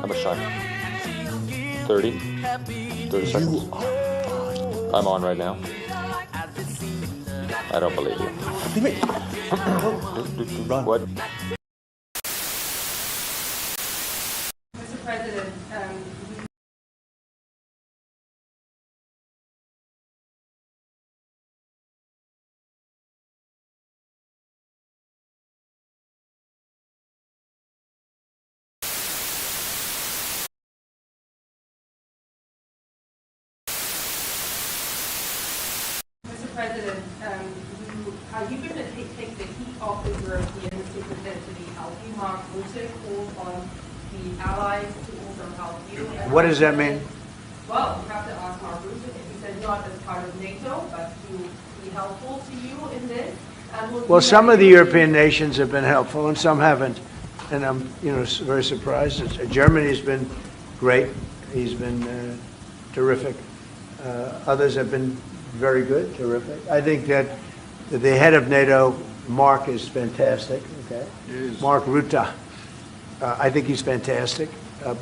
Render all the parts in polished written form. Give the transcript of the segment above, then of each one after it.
How much time? 30? 30 seconds. I'm on right now. I don't believe you. What? Mr. President, are you going to take the heat off the Europeans to potentially help you? Mark Rutte called on the allies to also help you. What does that mean? Well, you have to ask Mark Rutte. He said not as part of NATO, but to be helpful to you in this. Well, some of the European nations have been helpful and some haven't. And I'm, very surprised. Germany has been great. He's been terrific. Others have been very good, terrific. I think that the head of NATO, Mark, is fantastic. Okay, Mark Rutte. I think he's fantastic.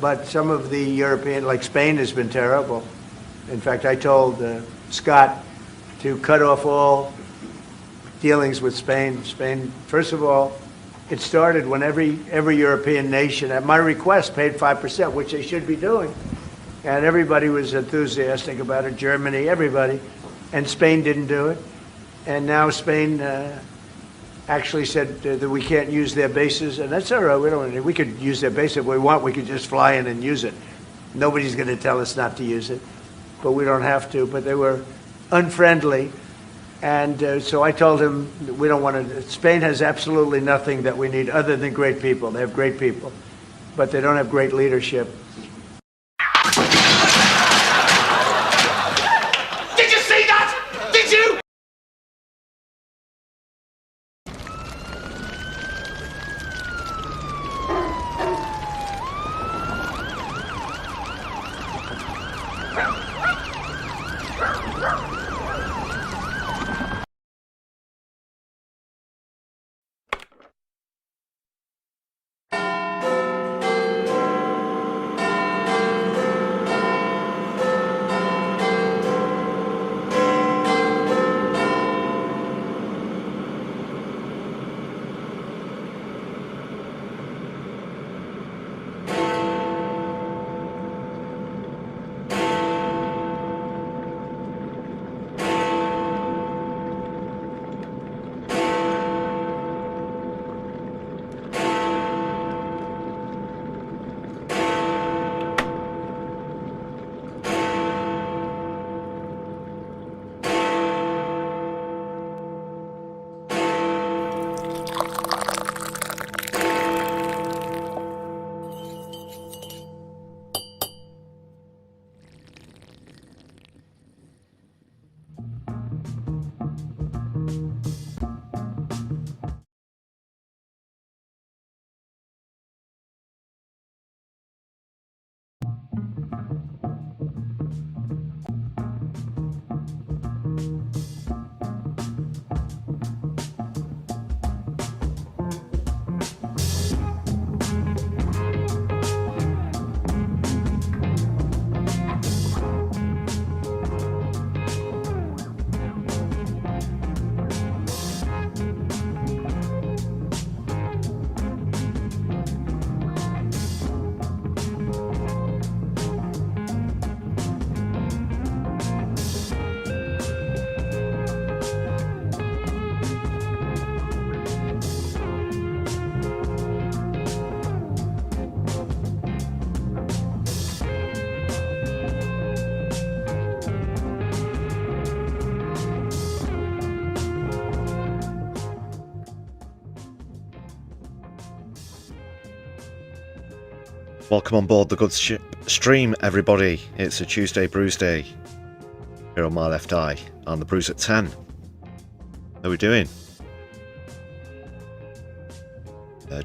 But some of the European, like Spain, has been terrible. In fact, I told Scott to cut off all dealings with Spain. Spain, first of all, it started when every European nation, at my request, paid 5%, which they should be doing. And everybody was enthusiastic about it, Germany, everybody. And Spain didn't do it. And now Spain actually said that we can't use their bases, and that's all right. We could use their base if we want. We could just fly in and use it. Nobody's going to tell us not to use it, but we don't have to. But they were unfriendly, and so I told him we don't want to. Spain has absolutely nothing that we need other than great people. They have great people, but they don't have great leadership. Did you see that? Did you? Welcome on board the good stream, everybody. It's a Tuesday Brews Day here on my left eye and the Brews at 10. How are we doing?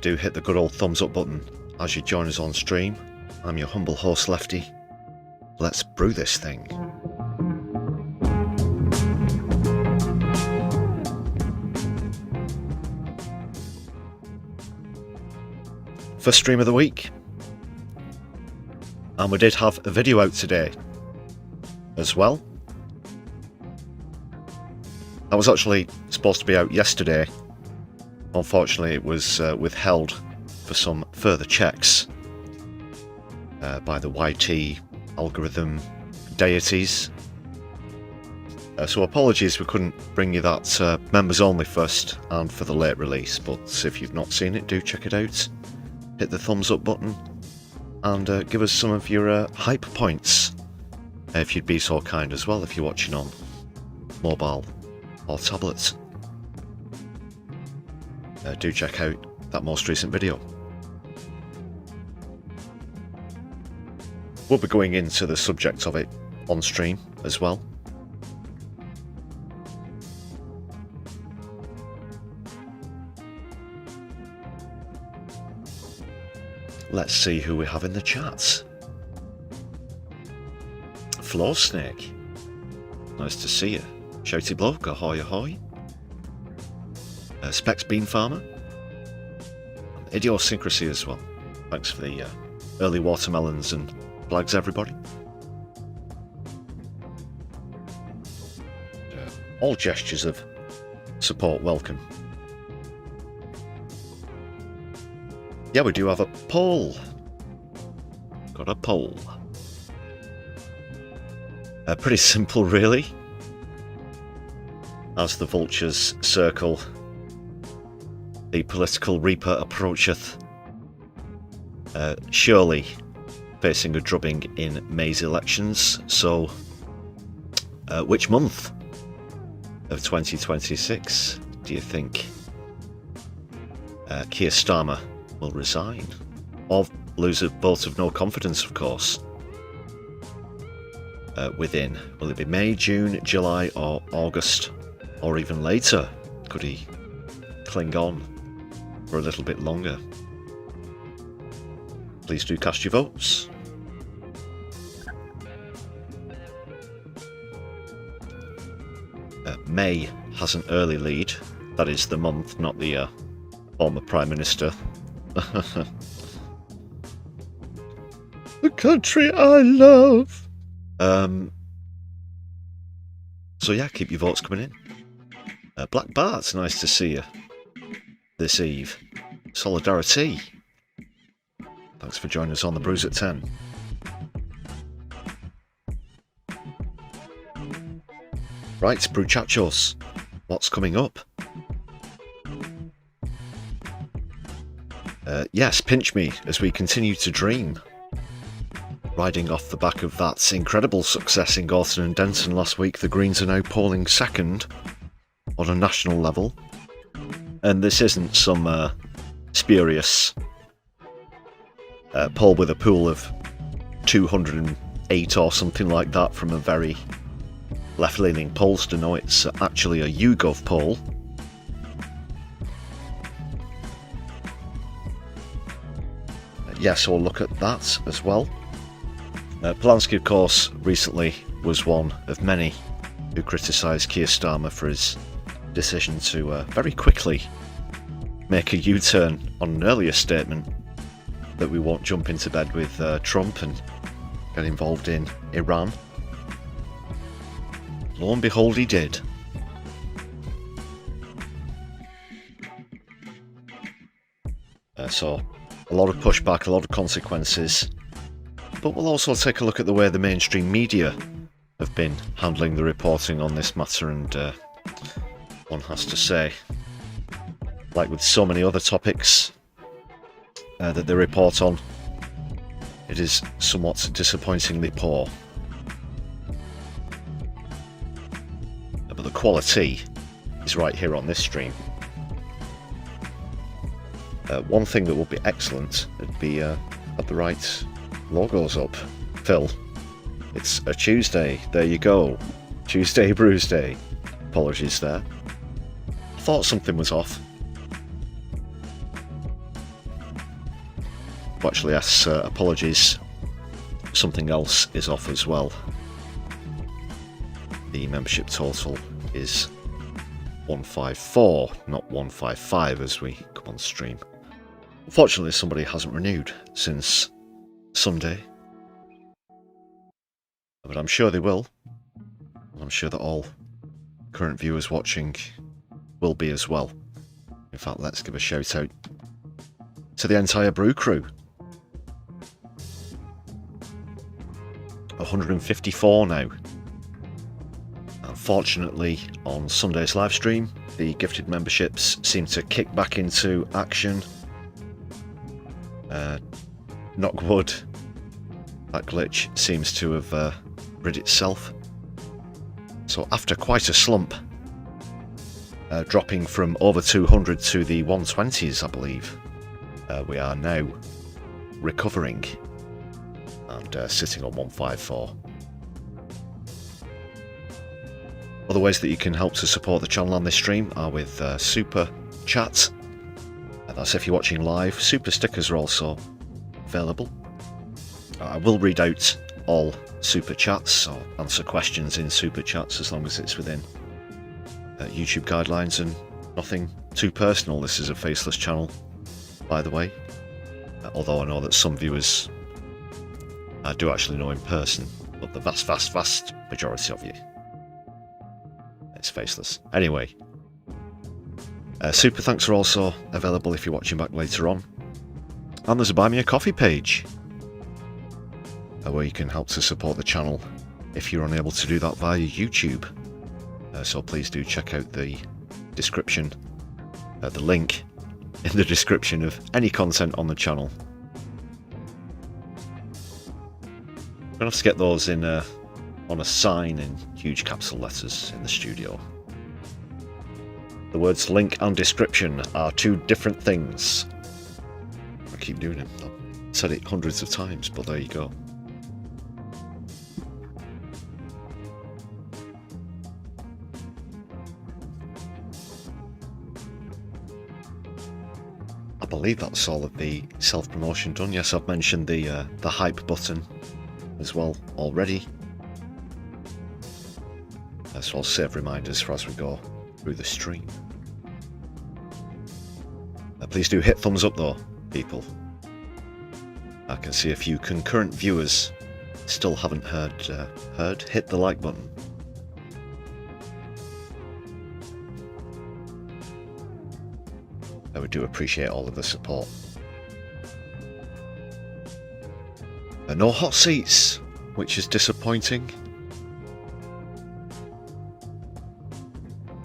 Do hit the good old thumbs up button as you join us on stream. I'm your humble host, Lefty. Let's brew this thing. First stream of the week. And we did have a video out today as well. That was actually supposed to be out yesterday. Unfortunately, it was withheld for some further checks by the YT algorithm deities. So apologies we couldn't bring you that members only first and for the late release, but if you've not seen it, do check it out. Hit the thumbs up button and give us some of your hype points, if you'd be so kind as well, if you're watching on mobile or tablets. Do check out that most recent video. We'll be going into the subject of it on stream as well. Let's see who we have in the chat. Floor Snake, nice to see you. Shouty Bloke, ahoy ahoy. Specs Bean Farmer. Idiosyncrasy as well. Thanks for the early watermelons and flags, everybody. All gestures of support welcome. Yeah, we do have a poll. Got a poll. Pretty simple, really. As the vultures circle, the political reaper approacheth, surely facing a drubbing in May's elections. So, which month of 2026 do you think Keir Starmer will resign? Or lose a vote of no confidence, of course, within? Will it be May, June, July or August, or even later? Could he cling on for a little bit longer? Please do cast your votes. May has an early lead. That is the month, not the former Prime Minister. The country I love. So yeah, keep your votes coming in. Black Bart, nice to see you this eve. Solidari-Tea, thanks for joining us on the Brews at 10. Right, Bruchachos, what's coming up? Yes, pinch me as we continue to dream. Riding off the back of that incredible success in Gorton and Denton last week, the Greens are now polling second on a national level. And this isn't some spurious poll with a pool of 208 or something like that from a very left-leaning pollster. No, it's actually a YouGov poll. Yes, we'll look at that as well. Polanski, of course, recently was one of many who criticised Keir Starmer for his decision to very quickly make a U-turn on an earlier statement that we won't jump into bed with Trump and get involved in Iran. Lo and behold, he did. So, a lot of pushback, a lot of consequences. But we'll also take a look at the way the mainstream media have been handling the reporting on this matter, and one has to say, like with so many other topics that they report on, it is somewhat disappointingly poor. But the quality is right here on this stream. One thing that would be excellent would be have the right logos up. Phil, it's a Tuesday, there you go. Tuesday Brews Day. Apologies there. I thought something was off. But actually, yes, apologies. Something else is off as well. The membership total is 154, not 155 as we come on stream. Unfortunately, somebody hasn't renewed since Sunday. but I'm sure they will. I'm sure that all current viewers watching will be as well. In fact, let's give a shout out to the entire Brew crew. 154 now. Unfortunately, on Sunday's live stream, the gifted memberships seem to kick back into action. Knock wood, that glitch seems to have rid itself. So after quite a slump, dropping from over 200 to the 120s, I believe, we are now recovering and sitting on 154. Other ways that you can help to support the channel and this stream are with super chats. That's if you're watching live. Super stickers are also available. I will read out all super chats or answer questions in super chats as long as it's within YouTube guidelines and nothing too personal. This is a faceless channel, by the way, although I know that some viewers I do actually know in person, but the vast majority of you, it's faceless. Anyway, super thanks are also available if you're watching back later on, and there's a Buy Me a Coffee page where you can help to support the channel if you're unable to do that via YouTube. So please do check out the description, the link in the description of any content on the channel. I'm going to have to get those in on a sign in huge capital letters in the studio. The words link and description are two different things. I keep doing it. I've said it hundreds of times, but there you go. I believe that's all of the self-promotion done. Yes, I've mentioned the hype button as well already. So I'll save reminders for as we go through the stream. Please do hit thumbs up though, people. I can see a few concurrent viewers still haven't heard. Hit the like button. I would do appreciate all of the support. No hot seats, which is disappointing.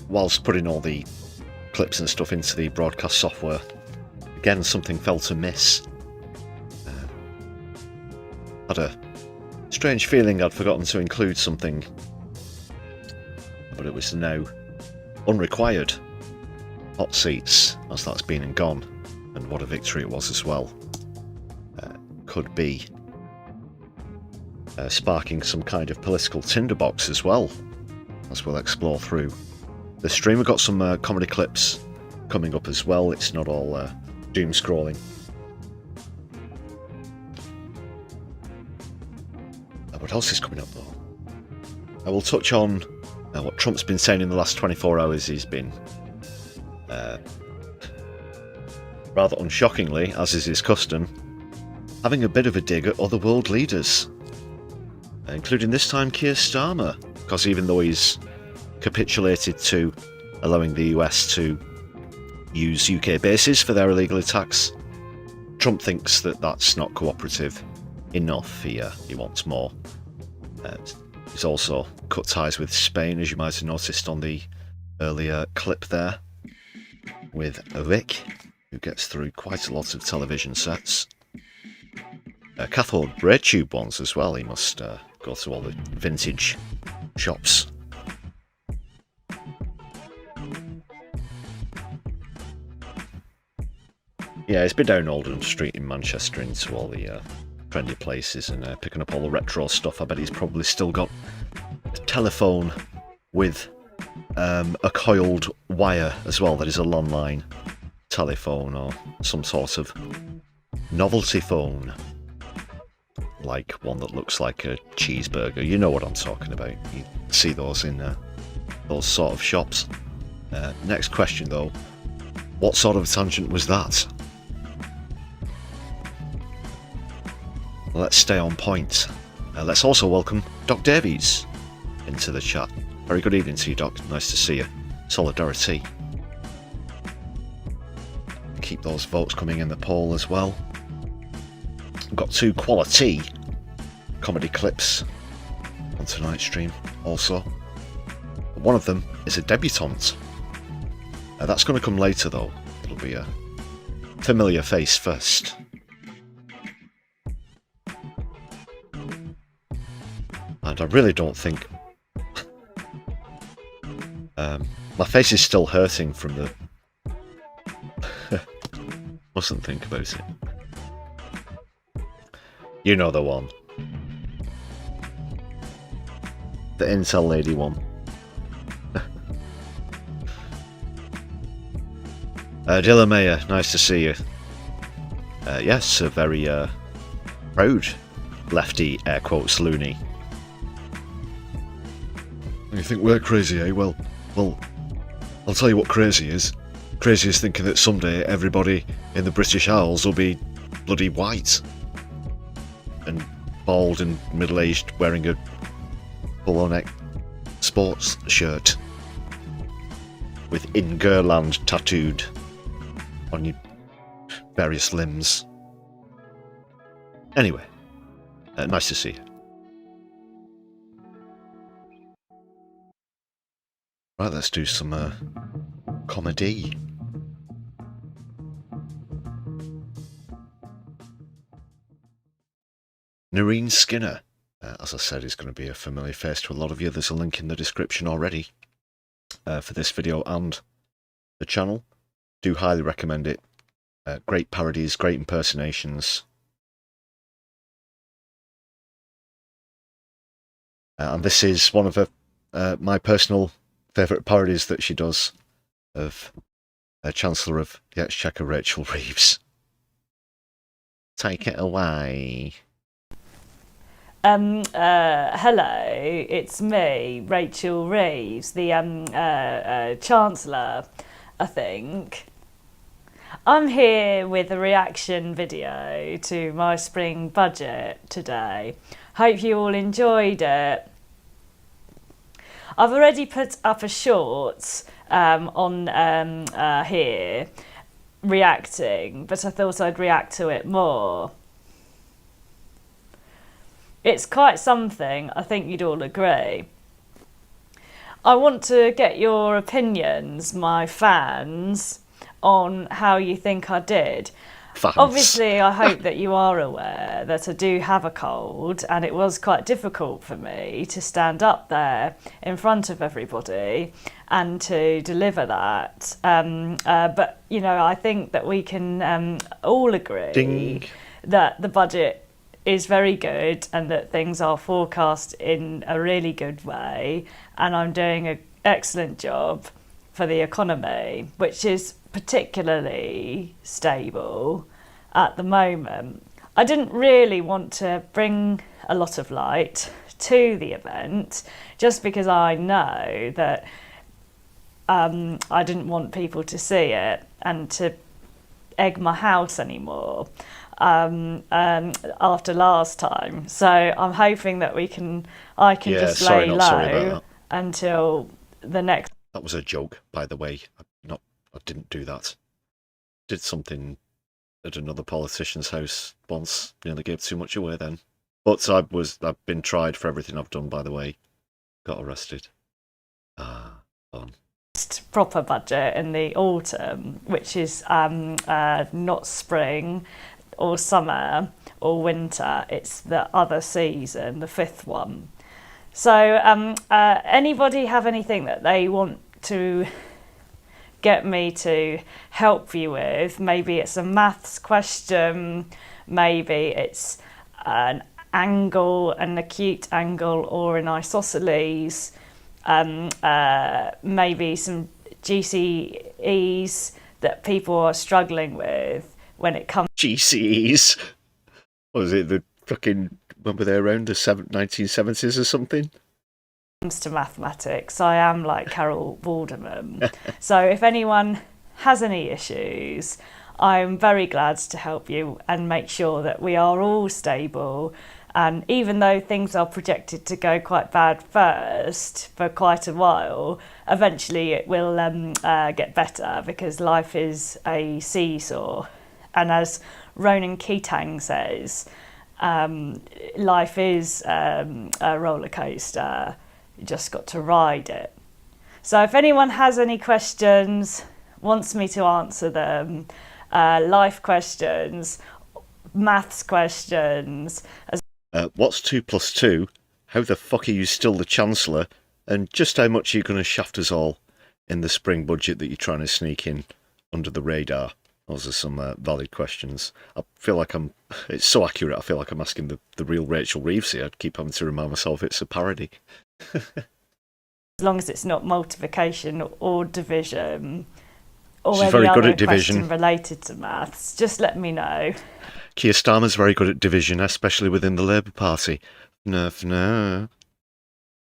Whilst putting all the clips and stuff into the broadcast software, again something felt amiss. Had a strange feeling I'd forgotten to include something, but it was now unrequired. Hot seats, as that's been and gone, and what a victory it was as well. Could be sparking some kind of political tinderbox as well, as we'll explore through the stream. We've got some comedy clips coming up as well. It's not all doom scrolling. What else is coming up though? I will touch on what Trump's been saying in the last 24 hours. He's been rather unshockingly, as is his custom, having a bit of a dig at other world leaders, including this time Keir Starmer, because even though he's capitulated to allowing the US to use UK bases for their illegal attacks, Trump thinks that that's not cooperative enough. He wants more. He's also cut ties with Spain, as you might have noticed on the earlier clip there, with Vic, who gets through quite a lot of television sets. Cathode ray tube ones as well. He must go to all the vintage shops. Yeah, he's been down Oldham Street in Manchester into all the trendy places and picking up all the retro stuff. I bet he's probably still got a telephone with a coiled wire as well that is a landline telephone or some sort of novelty phone, like one that looks like a cheeseburger. You know what I'm talking about. You see those in those sort of shops. Next question though, what sort of tangent was that? Let's stay on point. Let's also welcome Doc Davies into the chat. Very good evening to you, Doc. Nice to see you. Solidarity. Keep those votes coming in the poll as well. We've got 2 quality comedy clips on tonight's stream also. One of them is a debutante. That's going to come later though. It'll be a familiar face first. And I really don't think... my face is still hurting from the... Mustn't think about it. You know the one. The Intel lady one. Dylan Mayer, nice to see you. Yes, a very proud lefty, air quotes, loony. You think we're crazy, eh? Well, I'll tell you what crazy is. Crazy is thinking that someday everybody in the British Isles will be bloody white. And bald and middle-aged, wearing a polo-neck sports shirt. With Ingurland tattooed on your various limbs. Anyway, nice to see you. Right, let's do some comedy. Noreen Skinner, as I said, is going to be a familiar face to a lot of you. There's a link in the description already for this video and the channel. Do highly recommend it. Great parodies, great impersonations. And this is one of my personal favourite parodies that she does of Chancellor of the Exchequer, Rachel Reeves. Take it away. Hello, it's me, Rachel Reeves, the Chancellor, I think. I'm here with a reaction video to my spring budget today. Hope you all enjoyed it. I've already put up a short on here reacting, but I thought I'd react to it more. It's quite something, I think you'd all agree. I want to get your opinions, my fans, on how you think I did. Fans. Obviously, I hope that you are aware that I do have a cold, and it was quite difficult for me to stand up there in front of everybody and to deliver that. But, you know, I think that we can all agree that the budget is very good and that things are forecast in a really good way, and I'm doing an excellent job for the economy, which is particularly stable at the moment. I didn't really want to bring a lot of light to the event just because I know that I didn't want people to see it and to egg my house anymore after last time. So I'm hoping that I can just lay low until the next. That was a joke, by the way. I didn't do that. Did something at another politician's house once. Nearly gave too much away then. But I've been tried for everything I've done, by the way. Got arrested. Fun. Proper budget in the autumn, which is not spring or summer or winter. It's the other season, the 5th one. So anybody have anything that they want to get me to help you with? Maybe it's a maths question, maybe it's an angle, an acute angle, or an isosceles, maybe some GCEs that people are struggling with when it comes. GCEs? What was it, the fucking, when were they around, the 1970s or something? To mathematics. I am like Carol Vorderman. So if anyone has any issues, I'm very glad to help you and make sure that we are all stable And even though things are projected to go quite bad first for quite a while, eventually it will get better, because life is a seesaw. And as Ronan Keating says, life is a roller coaster. You just got to ride it. So if anyone has any questions, wants me to answer them, life questions, maths questions. What's 2 + 2? How the fuck are you still the Chancellor? And just how much are you going to shaft us all in the spring budget that you're trying to sneak in under the radar? Those are some valid questions. I feel like it's so accurate, I feel like I'm asking the real Rachel Reeves here. I'd keep having to remind myself it's a parody. As long as it's not multiplication or division, or She's any very good other at division question related to maths, just let me know. Keir Starmer's very good at division, especially within the Labour Party. No.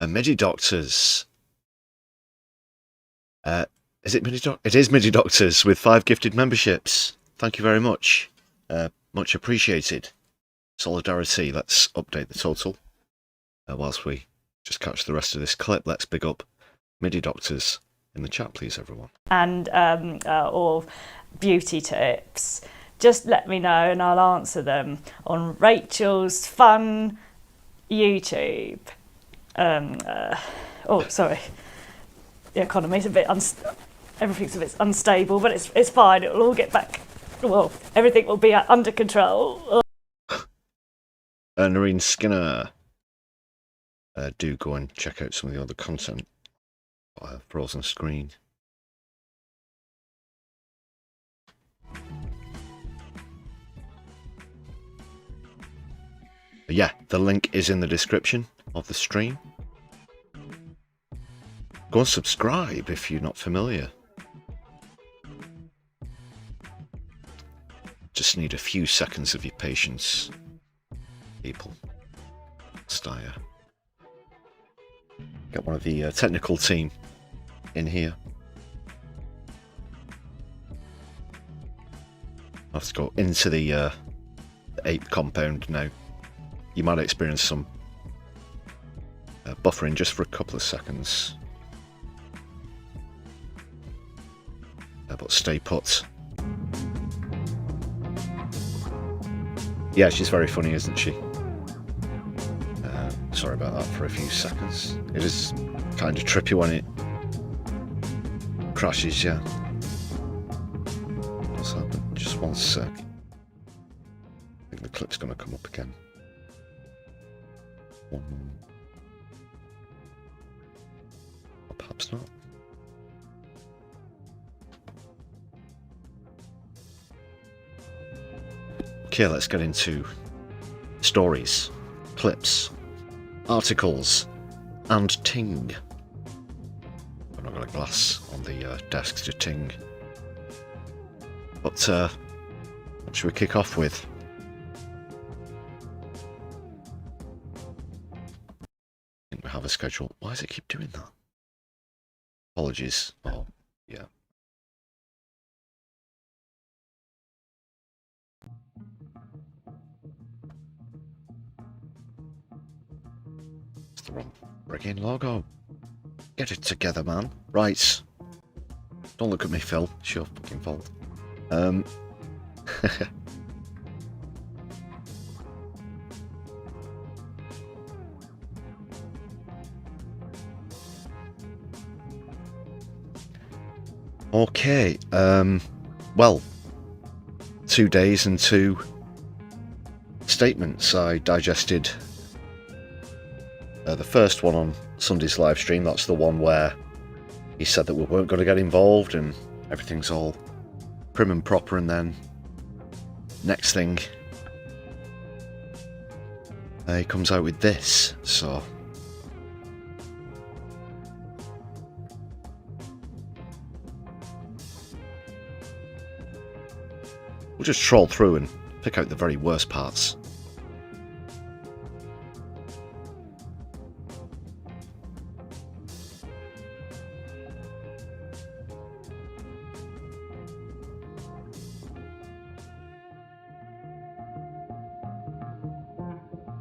MIDI doctors. Is it MIDI doctors? It is MIDI doctors with 5 gifted memberships. Thank you very much. Much appreciated. Solidarity. Let's update the total. Whilst we just catch the rest of this clip, let's big up MIDI doctors in the chat, please, everyone. And or beauty tips, just let me know and I'll answer them on Rachel's fun YouTube. Sorry, the economy's a bit everything's a bit unstable, but it's fine. It'll all get back. Well, everything will be under control. Noreen Skinner. Do go and check out some of the other content. Frozen screen. But yeah, the link is in the description of the stream. Go and subscribe if you're not familiar. Just need a few seconds of your patience, people. Steyer. Get one of the technical team in here. I have to go into the 8th compound now. You might experience some buffering just for a couple of seconds. But stay put. Yeah, she's very funny, isn't she? Sorry about that for a few seconds. It is kind of trippy when it crashes, yeah. What's happened? Just one sec. I think the clip's going to come up again. One moment. Or perhaps not. Okay, let's get into stories, clips, articles, and ting. I've not got a glass on the desk to ting. But what should we kick off with? I think we have a schedule. Why does it keep doing that? Apologies. Oh, yeah. It's the wrong friggin' logo. Get it together, man. Right. Don't look at me, Phil. It's your fucking fault. Okay. Well, 2 days and 2 statements. I digested the first one on Sunday's live stream. That's the one where he said that we weren't going to get involved and everything's all prim and proper, and then next thing he comes out with this. So we'll just troll through and pick out the very worst parts.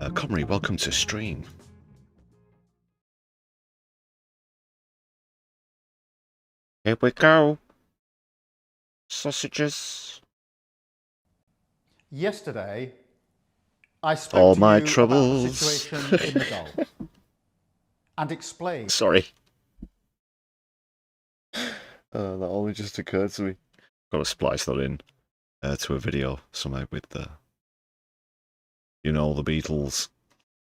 Comrie, welcome to stream. Here we go. Sausages. Yesterday, I spoke All to my you troubles. about the situation in the Gulf and explained. Sorry. That only just occurred to me. Got to splice that in to a video somehow with the, you know, the Beatles.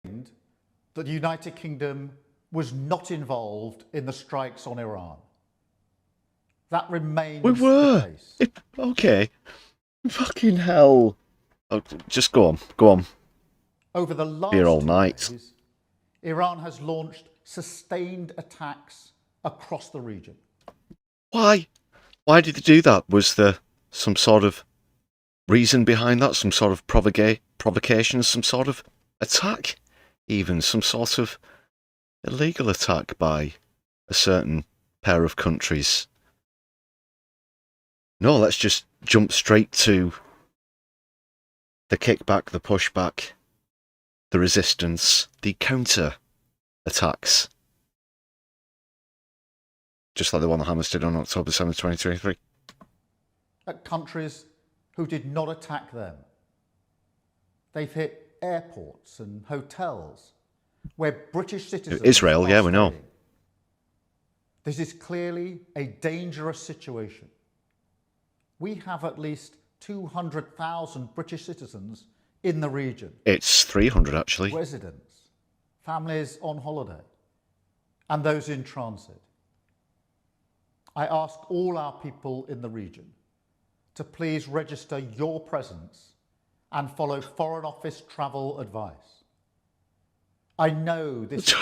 That the United Kingdom was not involved in the strikes on Iran. That remains We were. the case. Okay. Fucking hell. Oh, just go on. Go on. Over the last Here all 2 night. days, Iran has launched sustained attacks across the region. Why? Why did they do that? Was there some sort of reason behind that? Some sort of provocation? Some sort of attack? Even some sort of illegal attack by a certain pair of countries? No, let's just jump straight to the kickback, the pushback, the resistance, the counter attacks. Just like the one the Hamas did on October 7th, 2023. At countries who did not attack them. They've hit airports and hotels where British citizens Israel, are yeah, we know. staying. This is clearly a dangerous situation. We have at least 200,000 British citizens in the region. It's 300 actually. Residents, families on holiday, and those in transit. I ask all our people in the region to please register your presence and follow Foreign Office travel advice. I know this.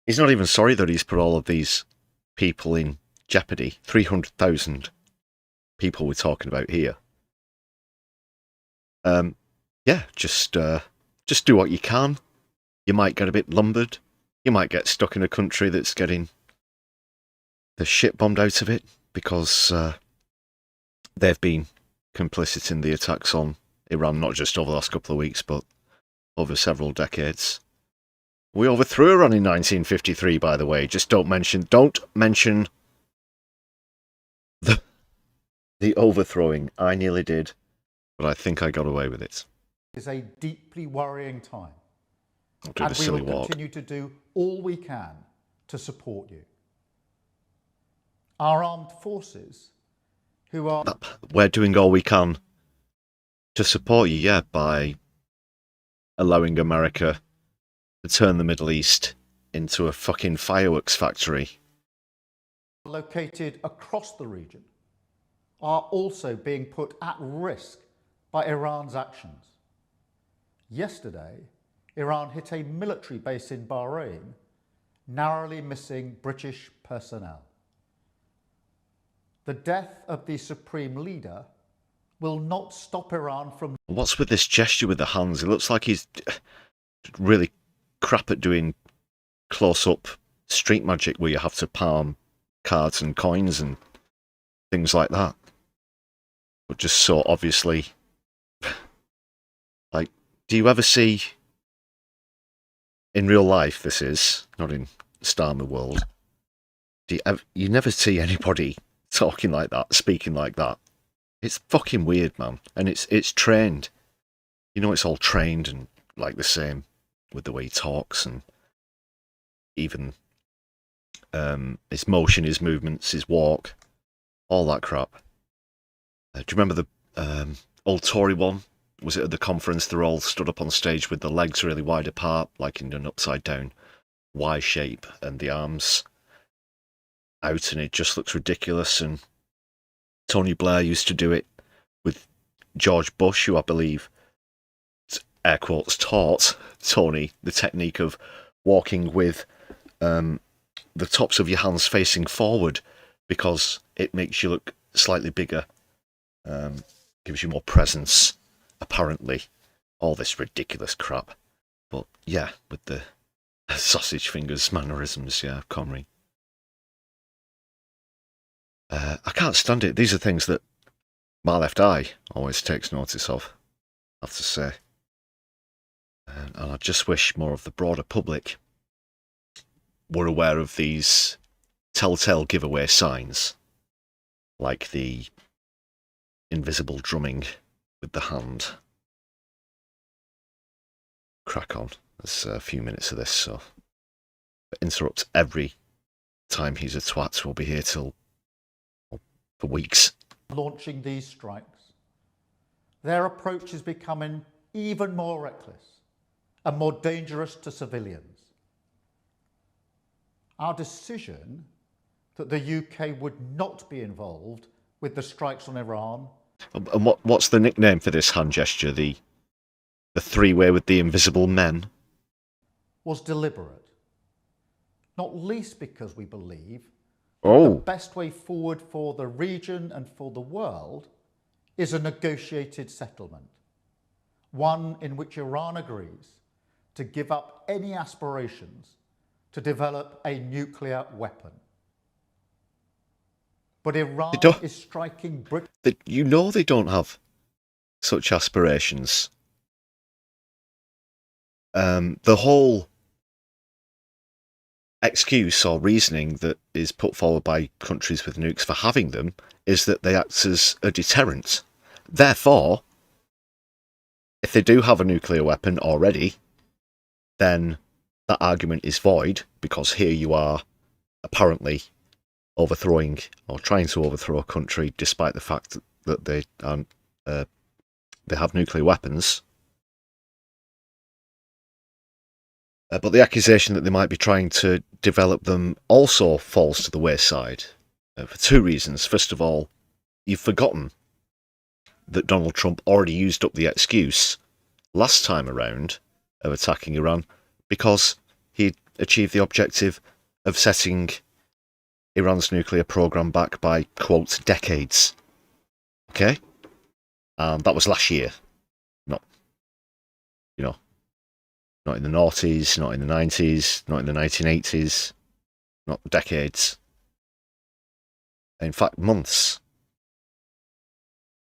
He's not even sorry that he's put all of these people in jeopardy. 300,000 people we're talking about here. Yeah, just do what you can. You might get a bit lumbered. You might get stuck in a country that's getting the shit bombed out of it because they've been complicit in the attacks on Iran, not just over the last couple of weeks, but over several decades. We overthrew Iran in 1953, by the way. Just don't mention the overthrowing. I nearly did, but I think I got away with it. Is a deeply worrying time. I'll do And the we silly will walk. continue to do all we can to support you. Our armed forces, who are... We're doing all we can to support you, yeah, by allowing America to turn the Middle East into a fucking fireworks factory. Located across the region, are also being put at risk by Iran's actions. Yesterday, Iran hit a military base in Bahrain, narrowly missing British personnel. The death of the supreme leader will not stop Iran from... What's with this gesture with the hands? It looks like he's really crap at doing close-up street magic where you have to palm cards and coins and things like that. But just so obviously... Like, do you ever see... In real life, this is, not in Starmer world, you never see anybody talking like that, speaking like that. It's fucking weird, man. And it's trained. You know, it's all trained and like the same with the way he talks and even his motion, his movements, his walk, all that crap. Do you remember the old Tory one? Was it at the conference? They're all stood up on stage with the legs really wide apart, like in an upside down Y shape, and the arms out, and it just looks ridiculous. And Tony Blair used to do it with George Bush, who I believe, air quotes, taught Tony the technique of walking with the tops of your hands facing forward, because it makes you look slightly bigger, gives you more presence, apparently. All this ridiculous crap. But yeah, with the sausage fingers mannerisms, yeah, Comrie. I can't stand it. These are things that my left eye always takes notice of, I have to say. And I just wish more of the broader public were aware of these telltale giveaway signs, like the invisible drumming with the hand. Crack on. There's a few minutes of this, so interrupt every time he's a twat. We'll be here till for weeks. Launching these strikes, their approach is becoming even more reckless and more dangerous to civilians. Our decision that the UK would not be involved with the strikes on Iran. And what's the nickname for this hand gesture? The three-way with the invisible men? Was deliberate, not least because we believe Oh. the best way forward for the region and for the world is a negotiated settlement, one in which Iran agrees to give up any aspirations to develop a nuclear weapon. But Iran is striking Britain. You know they don't have such aspirations. The whole excuse or reasoning that is put forward by countries with nukes for having them is that they act as a deterrent. Therefore, if they do have a nuclear weapon already, then that argument is void, because here you are apparently overthrowing or trying to overthrow a country despite the fact that they have nuclear weapons. But the accusation that they might be trying to develop them also falls to the wayside for two reasons. First of all, you've forgotten that Donald Trump already used up the excuse last time around of attacking Iran because he achieved the objective of setting Iran's nuclear program back by, quote, decades. Okay? That was last year. Not in the noughties, not in the 90s, not in the 1980s, not decades. In fact, months.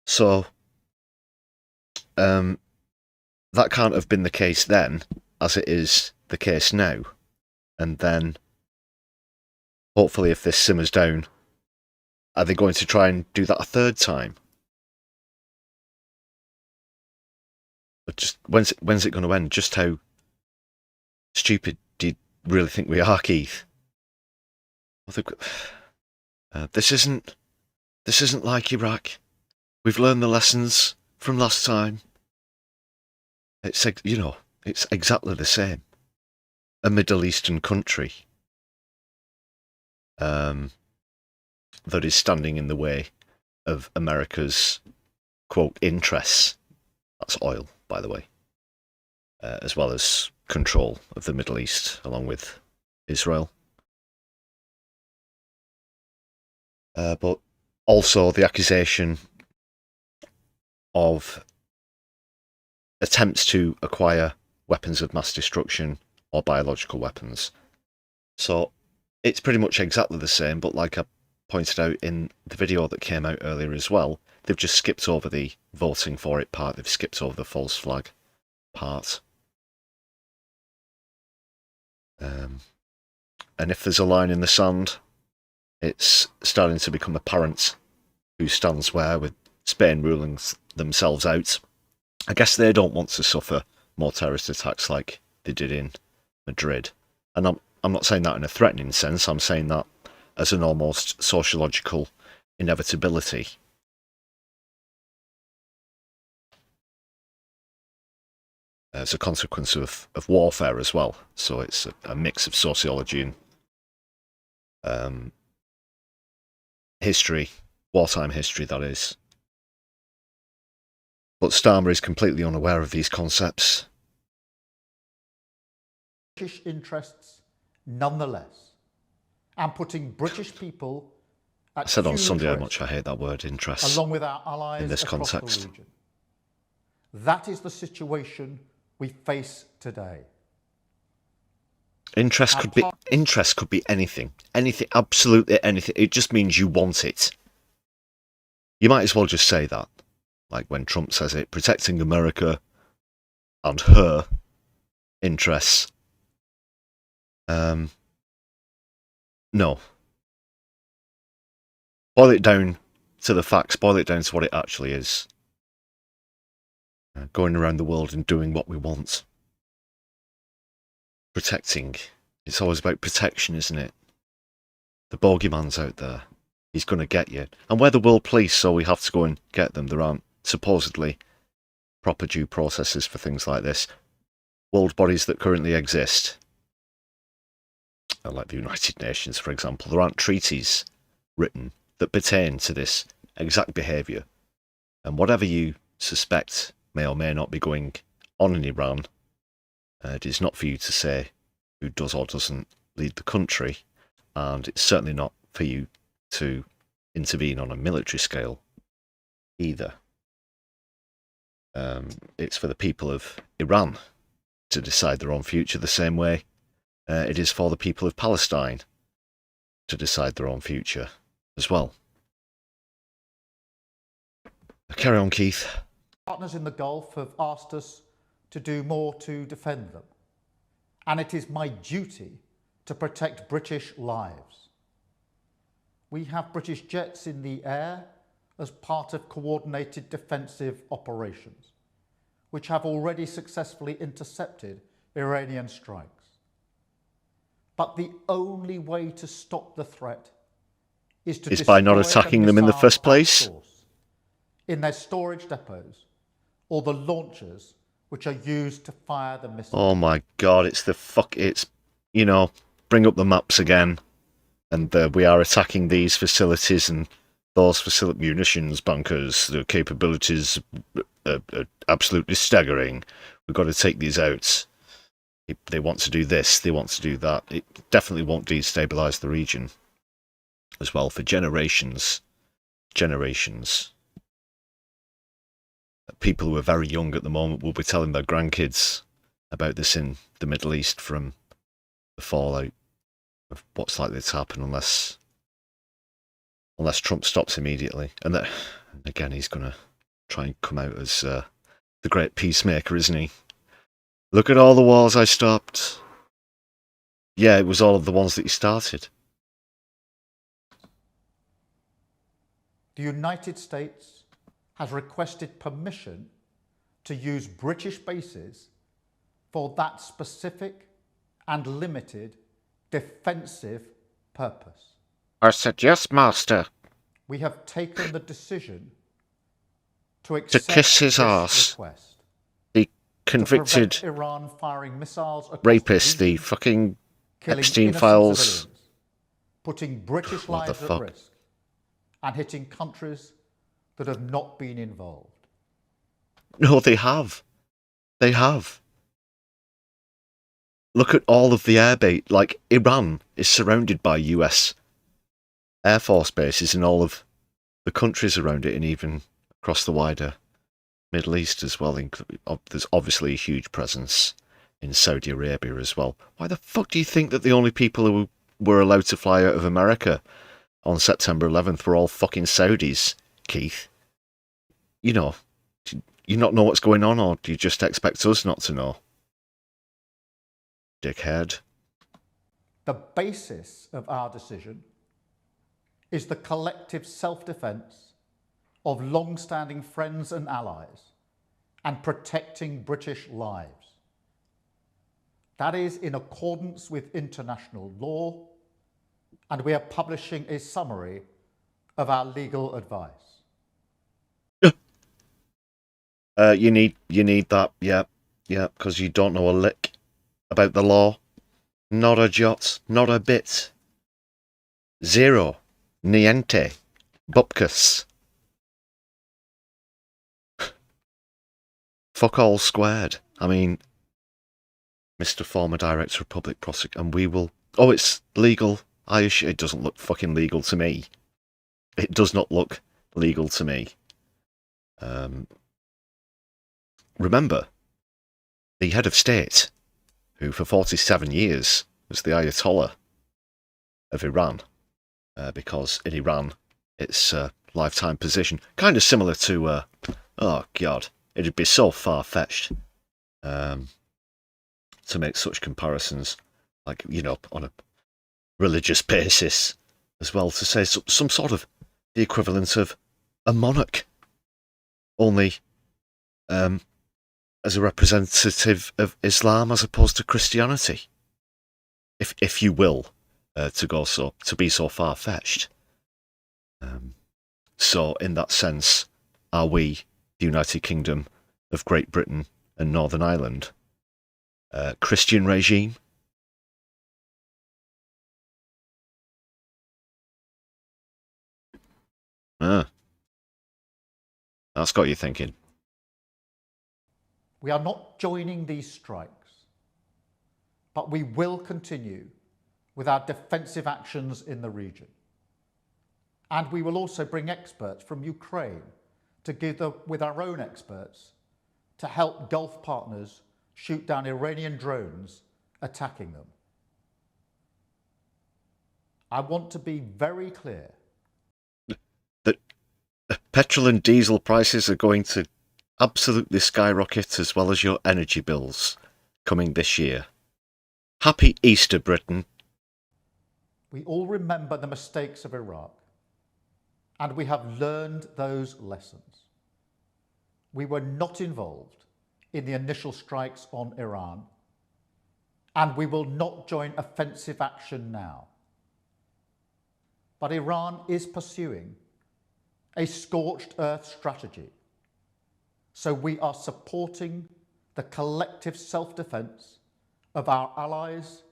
So, that can't have been the case then, as it is the case now. And then, hopefully, if this simmers down, are they going to try and do that a third time? But just when's it going to end? Just how stupid do you really think we are, Keith? This isn't like Iraq. We've learned the lessons from last time. It's exactly the same. A Middle Eastern country that is standing in the way of America's, quote, interests. That's oil, by the way, as well as control of the Middle East, along with Israel. But also the accusation of attempts to acquire weapons of mass destruction or biological weapons. So it's pretty much exactly the same, but like I pointed out in the video that came out earlier as well, they've just skipped over the voting for it part, they've skipped over the false flag part. And if there's a line in the sand, it's starting to become apparent who stands where, with Spain ruling themselves out. I guess they don't want to suffer more terrorist attacks like they did in Madrid. And I'm not saying that in a threatening sense, I'm saying that as an almost sociological inevitability. As a consequence of warfare as well. So it's a mix of sociology and history, wartime history, that is. But Starmer is completely unaware of these concepts. British interests nonetheless, and putting British people at I said on huge Sunday how risk, much I hate that word, interests, along with our allies in this across context. the region. That is the situation we face today. Interest could be anything, absolutely anything. It just means you want it. You might as well just say that. Like when Trump says it, protecting America and her interests. No. Boil it down to the facts, boil it down to what it actually is. Going around the world and doing what we want. Protecting. It's always about protection, isn't it? The bogeyman's out there. He's going to get you. And we're the world police, so we have to go and get them. There aren't supposedly proper due processes for things like this. World bodies that currently exist, like the United Nations, for example, there aren't treaties written that pertain to this exact behaviour. And whatever you suspect may or may not be going on in Iran, it is not for you to say who does or doesn't lead the country, and it's certainly not for you to intervene on a military scale either. It's for the people of Iran to decide their own future the same way it is for the people of Palestine to decide their own future as well. Carry on, Keith. Partners in the Gulf have asked us to do more to defend them, and it is my duty to protect British lives. We have British jets in the air as part of coordinated defensive operations, which have already successfully intercepted Iranian strikes. But the only way to stop the threat is by not attacking them in the first place. In their storage depots or the launchers which are used to fire the missiles. Oh my God, it's, you know, bring up the maps again. And we are attacking these facilities and those munitions bunkers. The capabilities are absolutely staggering. We've got to take these out. They want to do this, they want to do that. It definitely won't destabilise the region as well for generations. People who are very young at the moment will be telling their grandkids about this in the Middle East from the fallout of what's likely to happen unless Trump stops immediately. And that, again, he's going to try and come out as the great peacemaker, isn't he? Look at all the wars I stopped. Yeah, it was all of the ones that he started. The United States has requested permission to use British bases for that specific and limited defensive purpose. I said yes, Master. We have taken the decision to accept kiss his this arse. request. The convicted Iran firing missiles across rapist, the the region, fucking killing Epstein innocent files. civilians, putting British What the lives at fuck? risk, and hitting countries that have not been involved. No, they have. They have. Look at all of the airbase. Like, Iran is surrounded by US Air Force bases in all of the countries around it, and even across the wider Middle East as well. There's obviously a huge presence in Saudi Arabia as well. Why the fuck do you think that the only people who were allowed to fly out of America on September 11th were all fucking Saudis, Keith? You know, do you not know what's going on, or do you just expect us not to know? Dickhead. The basis of our decision is the collective self-defence of long-standing friends and allies and protecting British lives. That is in accordance with international law, and we are publishing a summary of our legal advice. You need that, yeah, because you don't know a lick about the law. Not a jot, not a bit. Zero. Niente. Bupkis. Fuck all squared. I mean, Mr. Former Director of Public Prosecution, and we will... Oh, it's legal. It doesn't look fucking legal to me. It does not look legal to me. Remember, the head of state, who for 47 years was the Ayatollah of Iran, because in Iran it's lifetime position. Kind of similar to, oh God, it'd be so far-fetched to make such comparisons, like, you know, on a religious basis as well, to say some sort of the equivalent of a monarch, only as a representative of Islam as opposed to Christianity, if you will, to be so far-fetched. So in that sense, are we, the United Kingdom of Great Britain and Northern Ireland, Christian regime? That's got you thinking. We are not joining these strikes, but we will continue with our defensive actions in the region. And we will also bring experts from Ukraine together with our own experts to help Gulf partners shoot down Iranian drones attacking them. I want to be very clear that petrol and diesel prices are going to absolutely skyrocket, as well as your energy bills coming this year. Happy Easter, Britain. We all remember the mistakes of Iraq, and we have learned those lessons. We were not involved in the initial strikes on Iran, and we will not join offensive action now. But Iran is pursuing a scorched earth strategy, so we are supporting the collective self-defense of our allies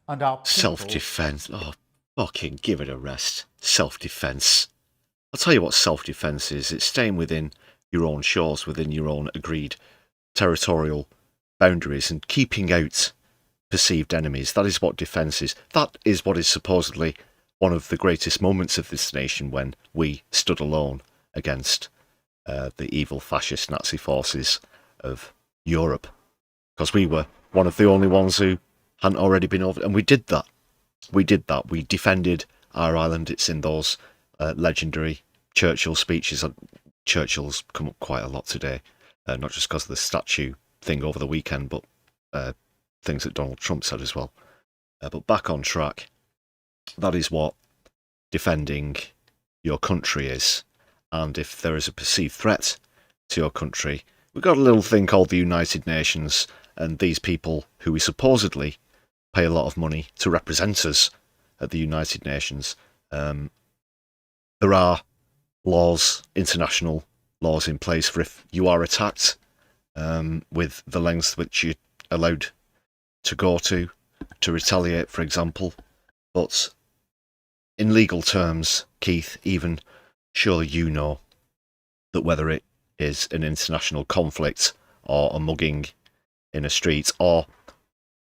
and our people. Self-defense? Oh, fucking give it a rest. Self-defense. I'll tell you what self-defense is. It's staying within your own shores, within your own agreed territorial boundaries, and keeping out perceived enemies. That is what defence is. That is what is supposedly one of the greatest moments of this nation, when we stood alone against the evil fascist Nazi forces of Europe. Because we were one of the only ones who hadn't already been over, and we did that. We did that. We defended our island. It's in those legendary Churchill speeches. Churchill's come up quite a lot today, not just because of the statue thing over the weekend, but things that Donald Trump said as well. But back on track, that is what defending your country is. And if there is a perceived threat to your country, we've got a little thing called the United Nations, and these people who we supposedly pay a lot of money to represent us at the United Nations, there are laws, international laws in place for if you are attacked, with the lengths which you're allowed to go to retaliate, for example. But in legal terms, Keith, even surely you know that whether it is an international conflict or a mugging in a street or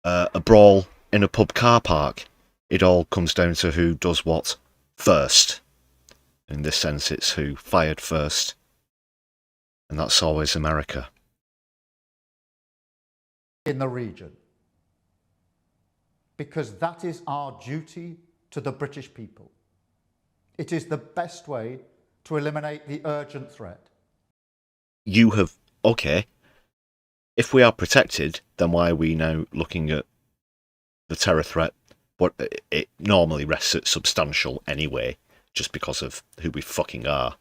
a brawl in a pub car park, it all comes down to who does what first. In this sense, it's who fired first, and that's always America. In the region, because that is our duty to the British people. It is the best way to eliminate the urgent threat. You have, okay, if we are protected, then why are we now looking at the terror threat? What it normally rests at substantial anyway, just because of who we fucking are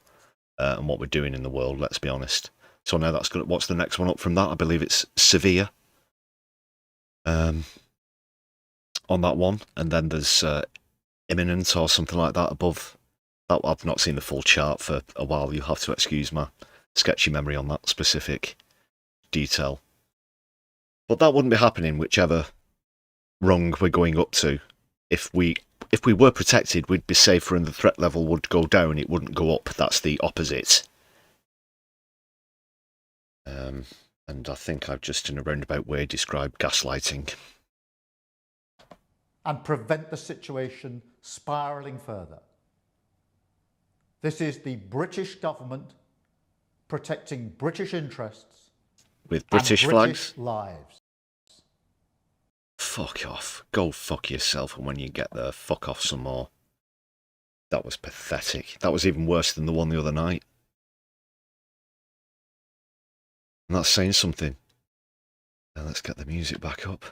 and what we're doing in the world, let's be honest. So now that's good. What's the next one up from that? I believe it's severe on that one, and then there's imminent or something like that above that. I've not seen the full chart for a while. You have to excuse my sketchy memory on that specific detail, but that wouldn't be happening whichever rung we're going up to. If we were protected, we'd be safer and the threat level would go down, it wouldn't go up. That's the opposite. And I think I've just in a roundabout way described gaslighting. And prevent the situation spiralling further. This is the British government protecting British interests with British and flags. British lives. Fuck off. Go fuck yourself, and when you get there, fuck off some more. That was pathetic. That was even worse than the one the other night. And that's saying something. Now let's get the music back up.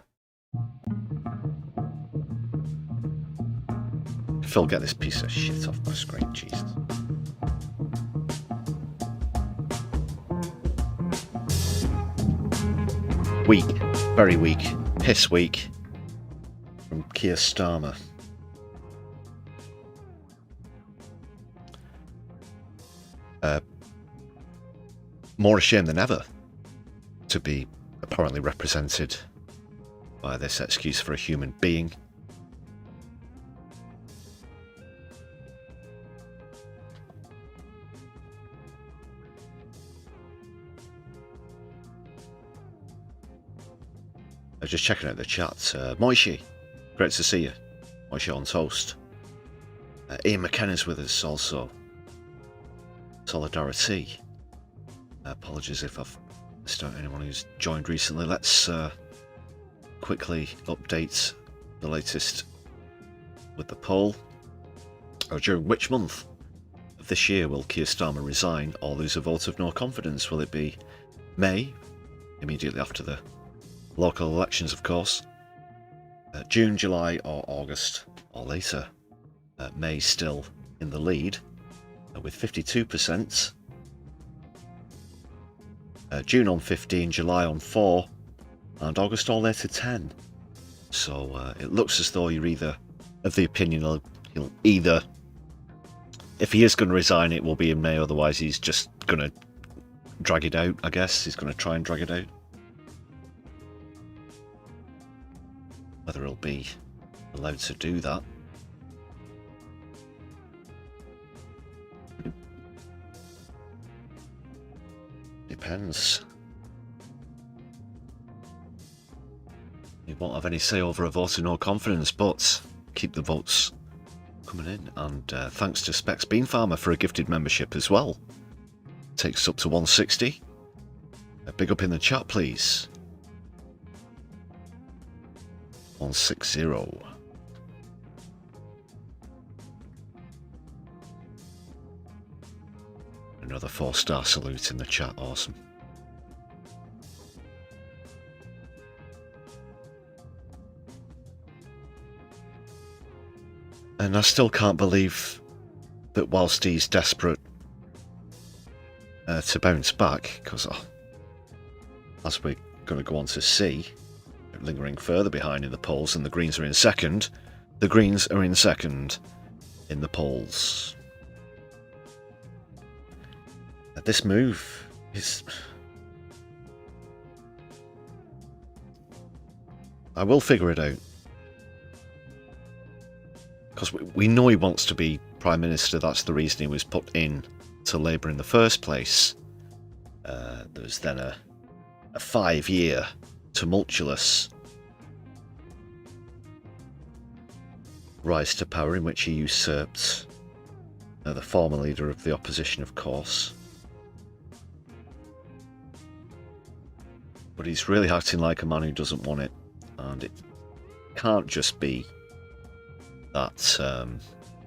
Phil, get this piece of shit off my screen, Jesus. Weak, very weak, piss weak from Keir Starmer. More ashamed than ever to be apparently represented by this excuse for a human being. I was just checking out the chat. Moishi, great to see you. Moishi on toast. Ian McKenna's with us also. Solidari-Tea. Apologies if I've missed out anyone who's joined recently. Let's quickly update the latest with the poll. During which month of this year will Keir Starmer resign or lose a vote of no confidence? Will it be May, immediately after the local elections, of course, June, July, or August, or later? May still in the lead with 52%. June on 15, July on 4, and August or later 10. So it looks as though you're either of the opinion he'll either, if he is going to resign, it will be in May, otherwise he's just going to drag it out, I guess. He's going to try and drag it out. Whether he'll be allowed to do that. Depends. He won't have any say over a vote of no confidence, but keep the votes coming in. And thanks to Specs Bean Farmer for a gifted membership as well. Takes us up to 160. A big up in the chat, please. 160. Another 4-star salute in the chat, awesome. And I still can't believe that whilst he's desperate to bounce back, because as we're going to go on to see, lingering further behind in the polls, and the Greens are in second. The Greens are in second in the polls. This move is... I will figure it out. Because we know he wants to be Prime Minister. That's the reason he was put in to Labour in the first place. There was then a 5-year tumultuous rise to power in which he usurped the former leader of the opposition, of course. But he's really acting like a man who doesn't want it, and it can't just be that,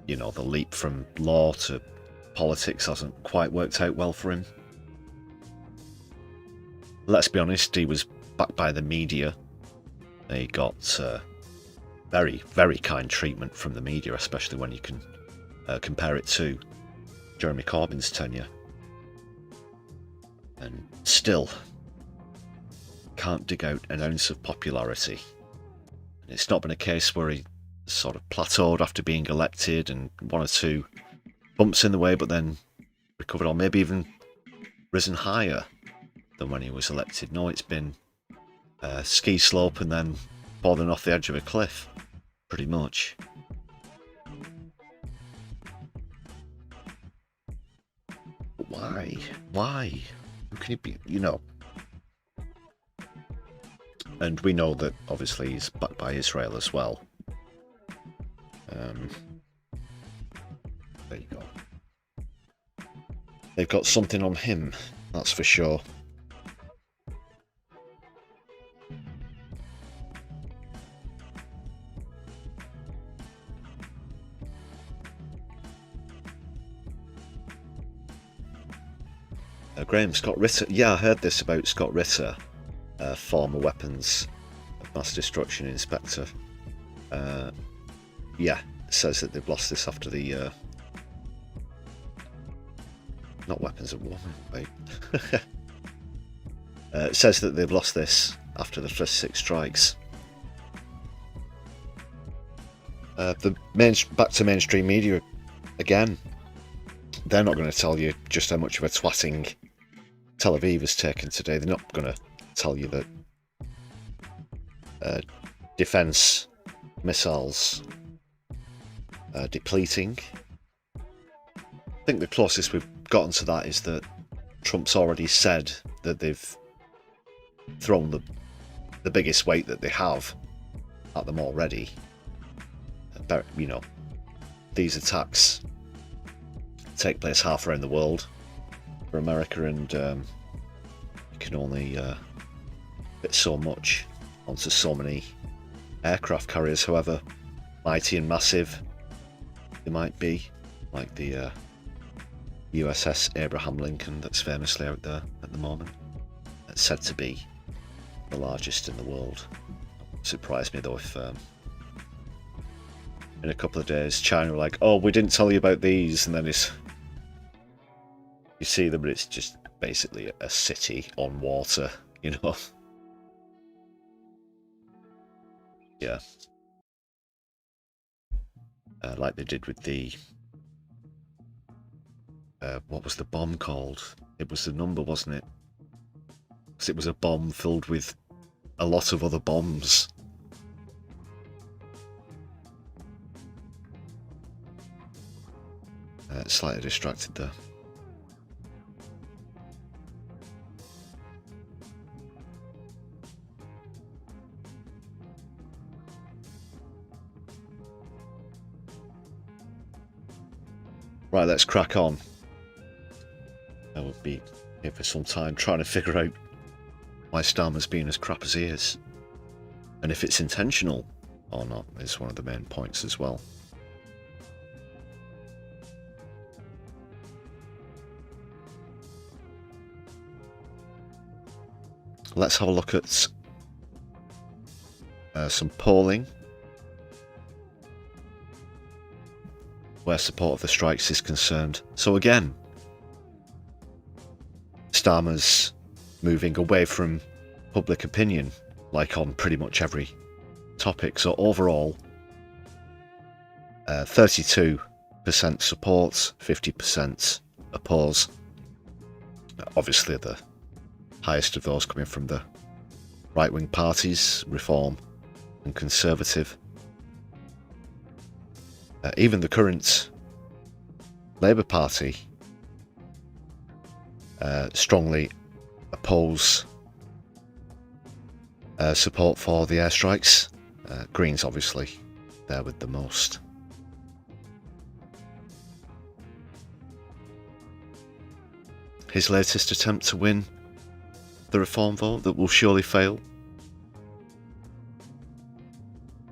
you know, the leap from law to politics hasn't quite worked out well for him. Let's be honest, he was backed by the media. He got very, very kind treatment from the media, especially when you can compare it to Jeremy Corbyn's tenure. And still can't dig out an ounce of popularity. And it's not been a case where he sort of plateaued after being elected and one or two bumps in the way, but then recovered, or maybe even risen higher than when he was elected. No, it's been a ski slope and then falling off the edge of a cliff, pretty much. But why? Why? How can he be, you know? And we know that obviously he's backed by Israel as well. There you go. They've got something on him, that's for sure. Graham, Scott Ritter. Yeah, I heard this about Scott Ritter, former weapons of mass destruction inspector. Yeah, says that they've lost this after the not weapons of war. Wait. It says that they've lost this after the first 6 strikes. Back to mainstream media again. They're not going to tell you just how much of a twatting Tel Aviv has taken today. They're not going to tell you that defence missiles are depleting. I think the closest we've gotten to that is that Trump's already said that they've thrown the biggest weight that they have at them already. You know, these attacks take place half around the world for America, and you can only fit so much onto so many aircraft carriers, however mighty and massive they might be, like the USS Abraham Lincoln that's famously out there at the moment. It's said to be the largest in the world. Surprised me though if in a couple of days China were like, oh, we didn't tell you about these, and then you see them, but it's just basically a city on water, you know. Yeah. Like they did with the what was the bomb called? It was the number, wasn't it? Because it was a bomb filled with a lot of other bombs. Slightly distracted there. Right, let's crack on. I will be here for some time trying to figure out why Starmer's being as crap as he is. And if it's intentional or not is one of the main points as well. Let's have a look at some polling where support of the strikes is concerned. So again, Starmer's moving away from public opinion, like on pretty much every topic. So overall, 32% support, 50% oppose. Obviously the highest of those coming from the right-wing parties, Reform and Conservative. Even the current Labour Party strongly oppose support for the airstrikes. Greens obviously there with the most. His latest attempt to win the Reform vote that will surely fail.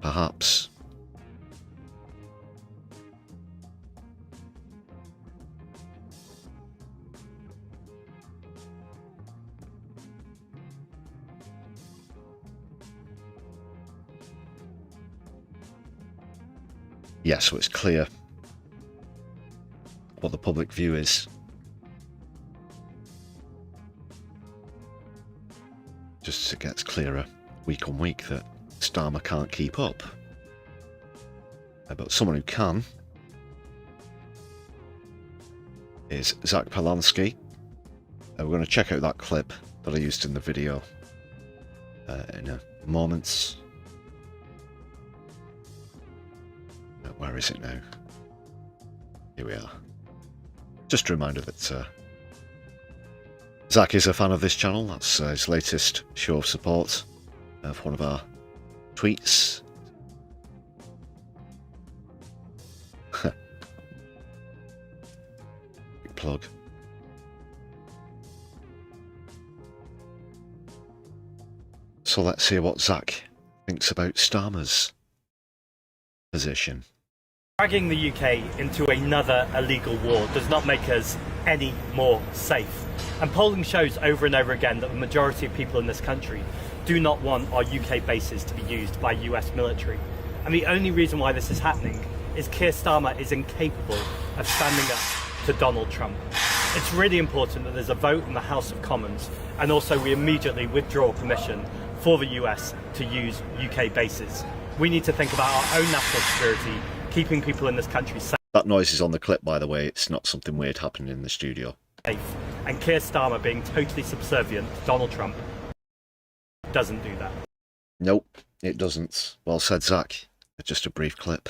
Perhaps. Yeah, so it's clear what the public view is. Just it gets clearer week on week that Starmer can't keep up. But someone who can is Zack Polanski. We're going to check out that clip that I used in the video in a moment. Where is it now? Here we are. Just a reminder that Zack is a fan of this channel. That's his latest show of support of one of our tweets. Big plug. So let's hear what Zack thinks about Starmer's position. Dragging the UK into another illegal war does not make us any more safe. And polling shows over and over again that the majority of people in this country do not want our UK bases to be used by US military. And the only reason why this is happening is Keir Starmer is incapable of standing up to Donald Trump. It's really important that there's a vote in the House of Commons, and also we immediately withdraw permission for the US to use UK bases. We need to think about our own national security, keeping people in this country safe. That noise is on the clip, by the way. It's not something weird happening in the studio. And Keir Starmer being totally subservient to Donald Trump doesn't do that. Nope, it doesn't. Well said, Zack. Just a brief clip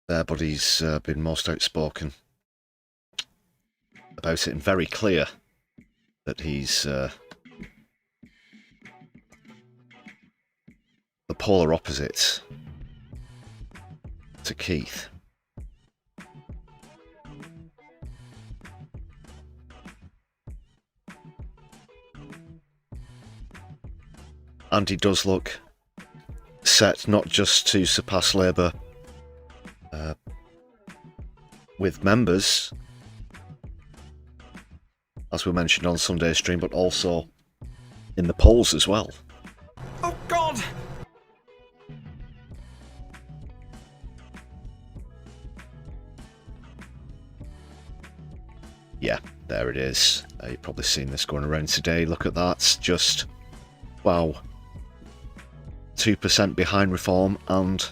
there, but he's been most outspoken about it and very clear that he's the polar opposite to Keith. And he does look set not just to surpass Labour with members, as we mentioned on Sunday's stream, but also in the polls as well. Oh, God! Yeah, there it is. You've probably seen this going around today. Look at that. Just, wow. 2% behind Reform and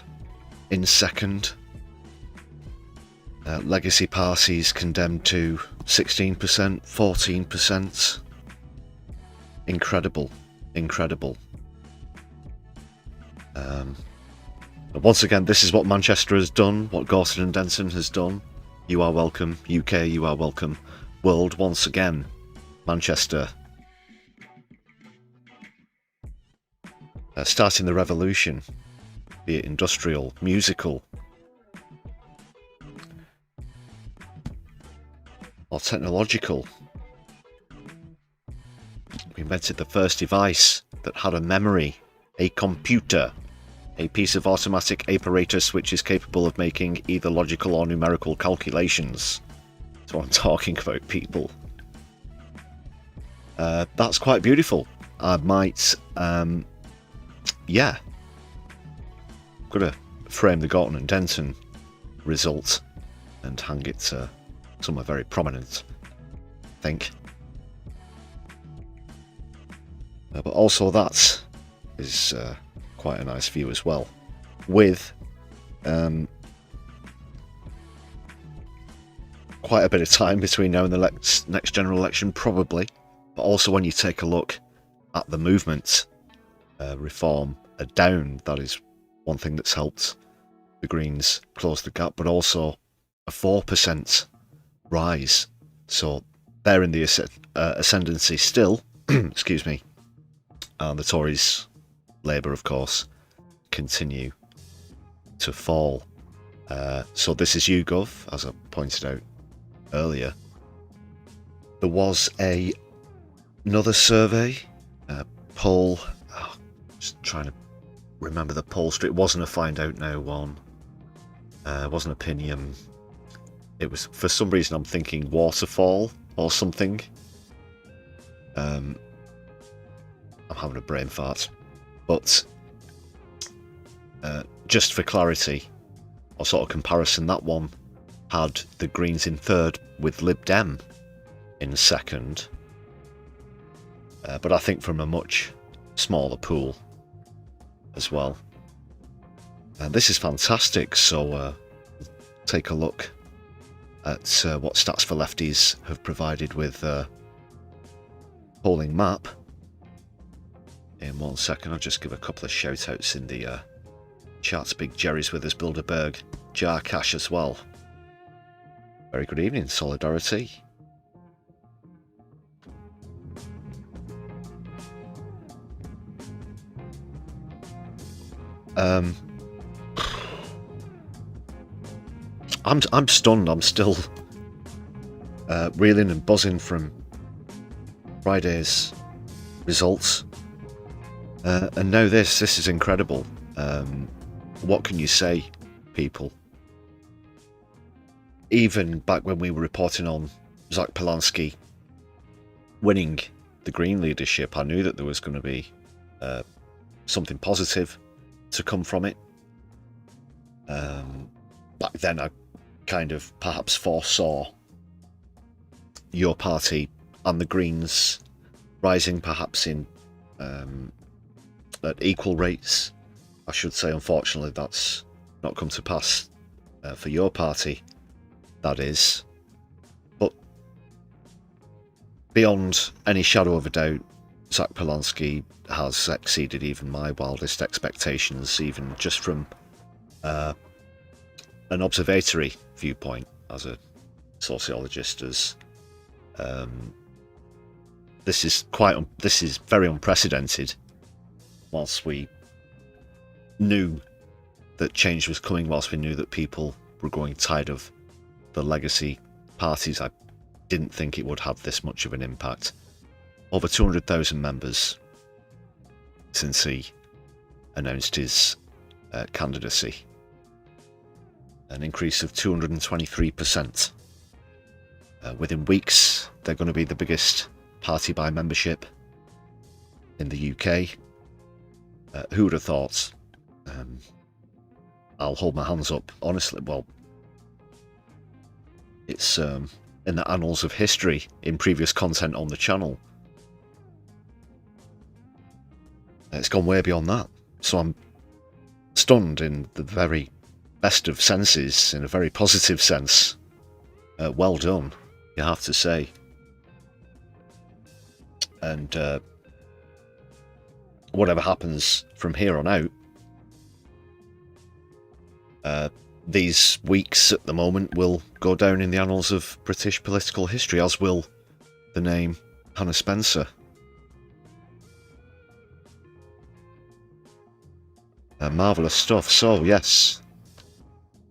in second. Legacy parties condemned to 16%, 14%. Incredible, incredible. But once again, this is what Manchester has done, what Gorton and Denton has done. You are welcome, UK, you are welcome. World, once again, Manchester. Starting the revolution, be it industrial, musical, or technological. We invented the first device that had a memory, a computer, a piece of automatic apparatus which is capable of making either logical or numerical calculations. That's what I'm talking about, people. That's quite beautiful. I might, yeah. I'm going to frame the Gorton and Denton result and hang it somewhere very prominent, I think. But also that is quite a nice view as well, with quite a bit of time between now and the next general election, probably. But also when you take a look at the movement, Reform are down. That is one thing that's helped the Greens close the gap, but also a 4% rise. So they're in the ascendancy still. Excuse me. And the Tories, Labour, of course, continue to fall. So this is YouGov, as I pointed out earlier. There was another survey, poll. Just trying to remember the poll street. It wasn't a Find Out Now one. It wasn't Opinion. It was, for some reason, I'm thinking Waterfall or something. I'm having a brain fart. But just for clarity, or sort of comparison, that one had the Greens in third with Lib Dem in second. But I think from a much smaller pool as well. And this is fantastic. So take a look at what Stats for Lefties have provided with polling map. In 1 second, I'll just give a couple of shout outs in the chats. Big Jerry's with us, Bilderberg, Jar Cash as well. Very good evening, Solidarity. I'm stunned. I'm still reeling and buzzing from Friday's results, and now this is incredible. What can you say people. Even back when we were reporting on Zack Polanski winning the Green leadership, I knew that there was going to be something positive to come from it. Back then I kind of perhaps foresaw your party and the Greens rising perhaps in at equal rates. I should say, unfortunately, that's not come to pass for your party, that is. But beyond any shadow of a doubt, Zack Polanski has exceeded even my wildest expectations, even just from an observatory viewpoint as a sociologist. As this is very unprecedented. Whilst we knew that change was coming, whilst we knew that people were growing tired of the legacy parties, I didn't think it would have this much of an impact. Over 200,000 members since he announced his candidacy. An increase of 223%. Within weeks, they're going to be the biggest party by membership in the UK. Who would have thought? I'll hold my hands up, honestly. Well, it's in the annals of history in previous content on the channel. It's gone way beyond that. So I'm stunned in the very best of senses, in a very positive sense. Well done, you have to say. And whatever happens from here on out, these weeks at the moment will go down in the annals of British political history, as will the name Hannah Spencer. Marvellous stuff. So, yes,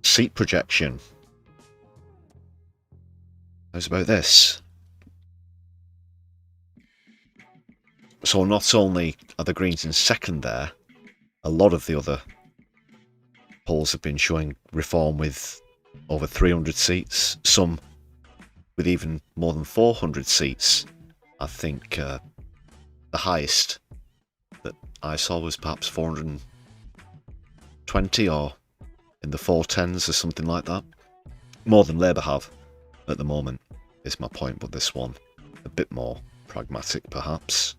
seat projection. How's about this? So not only are the Greens in second there, a lot of the other polls have been showing Reform with over 300 seats, some with even more than 400 seats. I think the highest that I saw was perhaps 420 or in the 410s or something like that. More than Labour have at the moment, is my point, but this one a bit more pragmatic perhaps.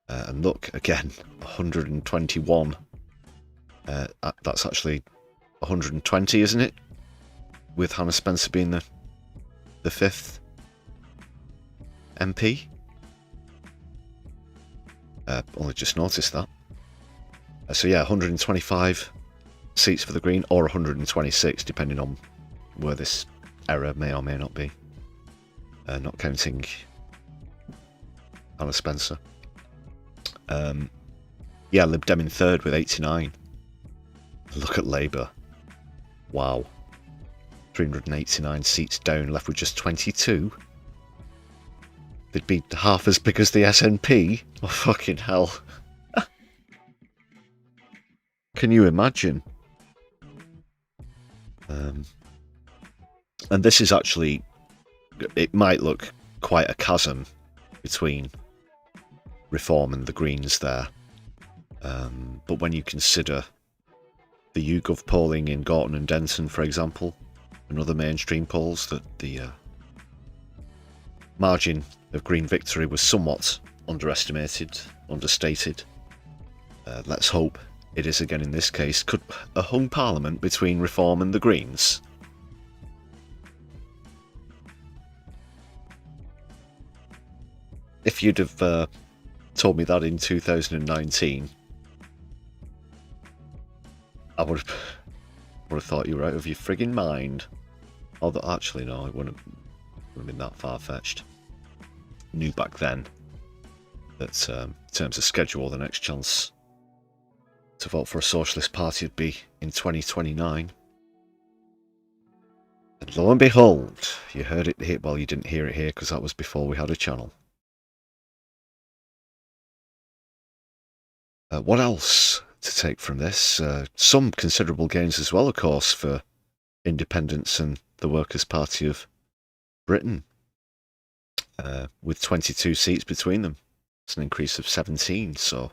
And look, again, 121. That's actually 120, isn't it? With Hannah Spencer being the fifth MP. Only just noticed that. So yeah, 125 seats for the Green, or 126, depending on where this error may or may not be. Not counting Hannah Spencer. Yeah, Lib Dem in third with 89. Look at Labour. Wow. 389 seats down, left with just 22. They'd be half as big as the SNP. Oh, fucking hell. Can you imagine? And this is actually... It might look quite a chasm between Reform and the Greens there. But when you consider the YouGov polling in Gorton and Denton, for example, and other mainstream polls, that the margin of Green victory was somewhat underestimated, understated. Let's hope it is again in this case. Could a hung parliament between Reform and the Greens? If you'd have told me that in 2019, I would have thought you were out of your frigging mind. Although, actually, no, it wouldn't have been that far-fetched. Knew back then that in terms of schedule, the next chance to vote for a Socialist Party would be in 2029. And lo and behold, you heard it here. Well, you didn't hear it here because that was before we had a channel. What else? to take from this. Some considerable gains as well, of course, for independents and the Workers' Party of Britain, with 22 seats between them. It's an increase of 17, so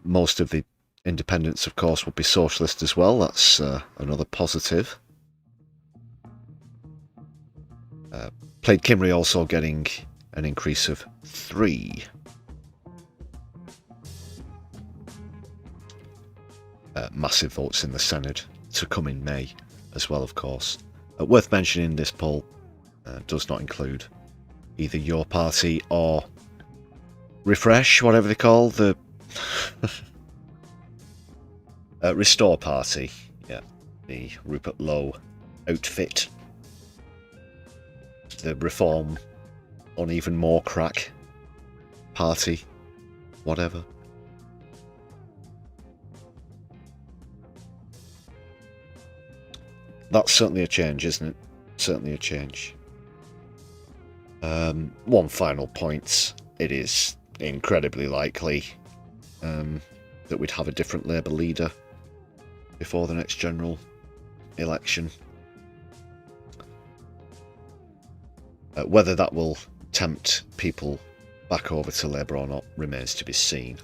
most of the independents, of course, would be socialist as well. That's another positive. Plaid Cymru also getting an increase of 3. Massive votes in the Senate to come in May as well, of course. Worth mentioning, this poll does not include either your party or Refresh, whatever they call the Restore Party. Yeah, the Rupert Lowe outfit. The Reform on even more crack party, whatever. That's certainly a change, isn't it? Certainly a change. One final point. It is incredibly likely that we'd have a different Labour leader before the next general election. Whether that will tempt people back over to Labour or not remains to be seen.